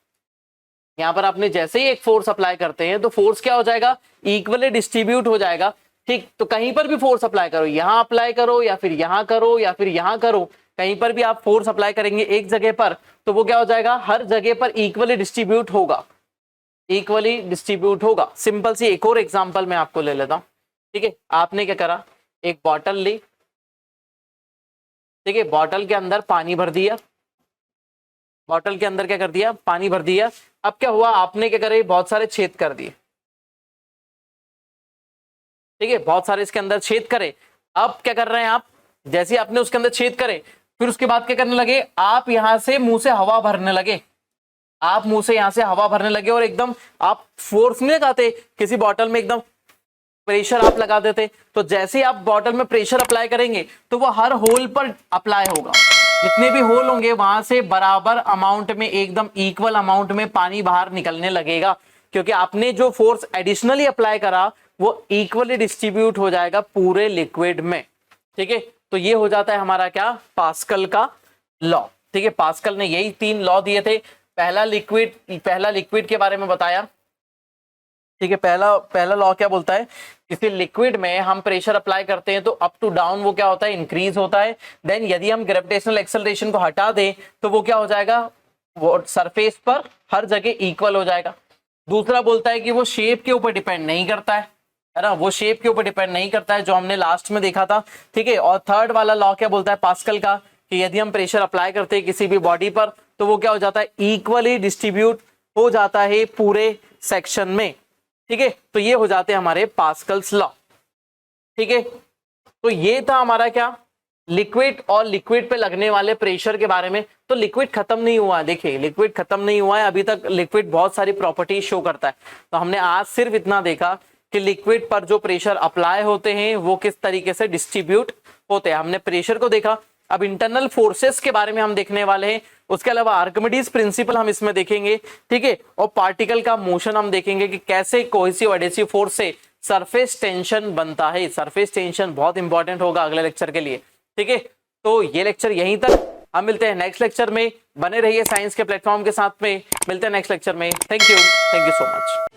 यहाँ पर आपने जैसे ही एक फोर्स अप्लाई करते हैं तो फोर्स क्या हो जाएगा, इक्वली डिस्ट्रीब्यूट हो जाएगा, ठीक। तो कहीं पर भी फोर्स अप्लाई करो, यहाँ अप्लाई करो या फिर यहाँ करो या फिर यहाँ करो, कहीं पर भी आप फोर्स अप्लाई करेंगे एक जगह पर तो वो क्या हो जाएगा, हर जगह पर इक्वली डिस्ट्रीब्यूट होगा, इक्वली डिस्ट्रीब्यूट होगा। सिंपल सी एक और एग्जांपल मैं आपको ले लेता हूं, ठीक है। आपने क्या करा, एक बॉटल ली, ठीक है, बॉटल के अंदर पानी भर दिया, बॉटल के अंदर क्या कर दिया, पानी भर दिया। अब क्या हुआ, आपने क्या करे, बहुत सारे छेद कर दिए, ठीक है, बहुत सारे इसके अंदर छेद करे। अब क्या कर रहे हैं आप, जैसे आपने उसके अंदर छेद करे, फिर उसके बाद क्या करने लगे, आप यहां से मुंह से हवा भरने लगे, आप मुंह से यहां से हवा भरने लगे और एकदम आप फोर्स नहीं लगाते किसी बॉटल में, एकदम प्रेशर आप लगा देते। तो जैसे आप बॉटल में प्रेशर अप्लाई करेंगे तो वो हर होल पर अप्लाई होगा, जितने भी होल होंगे वहां से बराबर अमाउंट में, एकदम इक्वल अमाउंट में पानी बाहर निकलने लगेगा, क्योंकि आपने जो फोर्स एडिशनली अप्लाई करा वो इक्वली डिस्ट्रीब्यूट हो जाएगा पूरे लिक्विड में, ठीक है। तो ये हो जाता है हमारा क्या, पास्कल का लॉ, ठीक है। पास्कल ने यही 3 लॉ दिए थे। पहला लिक्विड के बारे में बताया, ठीक है। पहला लॉ क्या बोलता है, किसी लिक्विड में हम प्रेशर अप्लाई करते हैं तो अप टू डाउन वो क्या होता है, इंक्रीज होता है। देन यदि हम ग्रेविटेशनल एक्सेलरेशन को हटा दें तो वो क्या हो जाएगा, वो सरफेस पर हर जगह इक्वल हो जाएगा। दूसरा बोलता है कि वो शेप के ऊपर डिपेंड नहीं करता है ना, वो शेप के ऊपर डिपेंड नहीं करता है, जो हमने लास्ट में देखा था, ठीक है। और थर्ड वाला लॉ क्या बोलता है पास्कल का, कि यदि हम प्रेशर अप्लाई करते हैं किसी भी बॉडी पर तो वो क्या हो जाता है, इक्वली डिस्ट्रीब्यूट हो जाता है पूरे सेक्शन में, ठीक है। तो ये हो जाते हैं हमारे पास्कल्स लॉ, ठीक है। तो ये था हमारा क्या, लिक्विड और लिक्विड पे लगने वाले प्रेशर के बारे में। तो लिक्विड खत्म नहीं हुआ है, देखिए लिक्विड खत्म नहीं हुआ है अभी तक, लिक्विड बहुत सारी प्रॉपर्टी शो करता है। तो हमने आज सिर्फ इतना देखा कि लिक्विड पर जो प्रेशर अप्लाई होते हैं वो किस तरीके से डिस्ट्रीब्यूट होते हैं, हमने प्रेशर को देखा। अब इंटरनल फोर्सेस के बारे में हम देखने वाले हैं, उसके अलावा आर्किमिडीज प्रिंसिपल हम इसमें देखेंगे, ठीक है। और पार्टिकल का मोशन हम देखेंगे कि कैसे कोहेसिव एडहेसिव फोर्स से सरफेस टेंशन बनता है। सरफेस टेंशन बहुत इंपॉर्टेंट होगा अगले लेक्चर के लिए, ठीक है। तो ये लेक्चर यहीं तक, हम मिलते हैं नेक्स्ट लेक्चर में। बने रहिए साइंस के प्लेटफॉर्म के साथ में, मिलते हैं नेक्स्ट लेक्चर में। Thank you so much.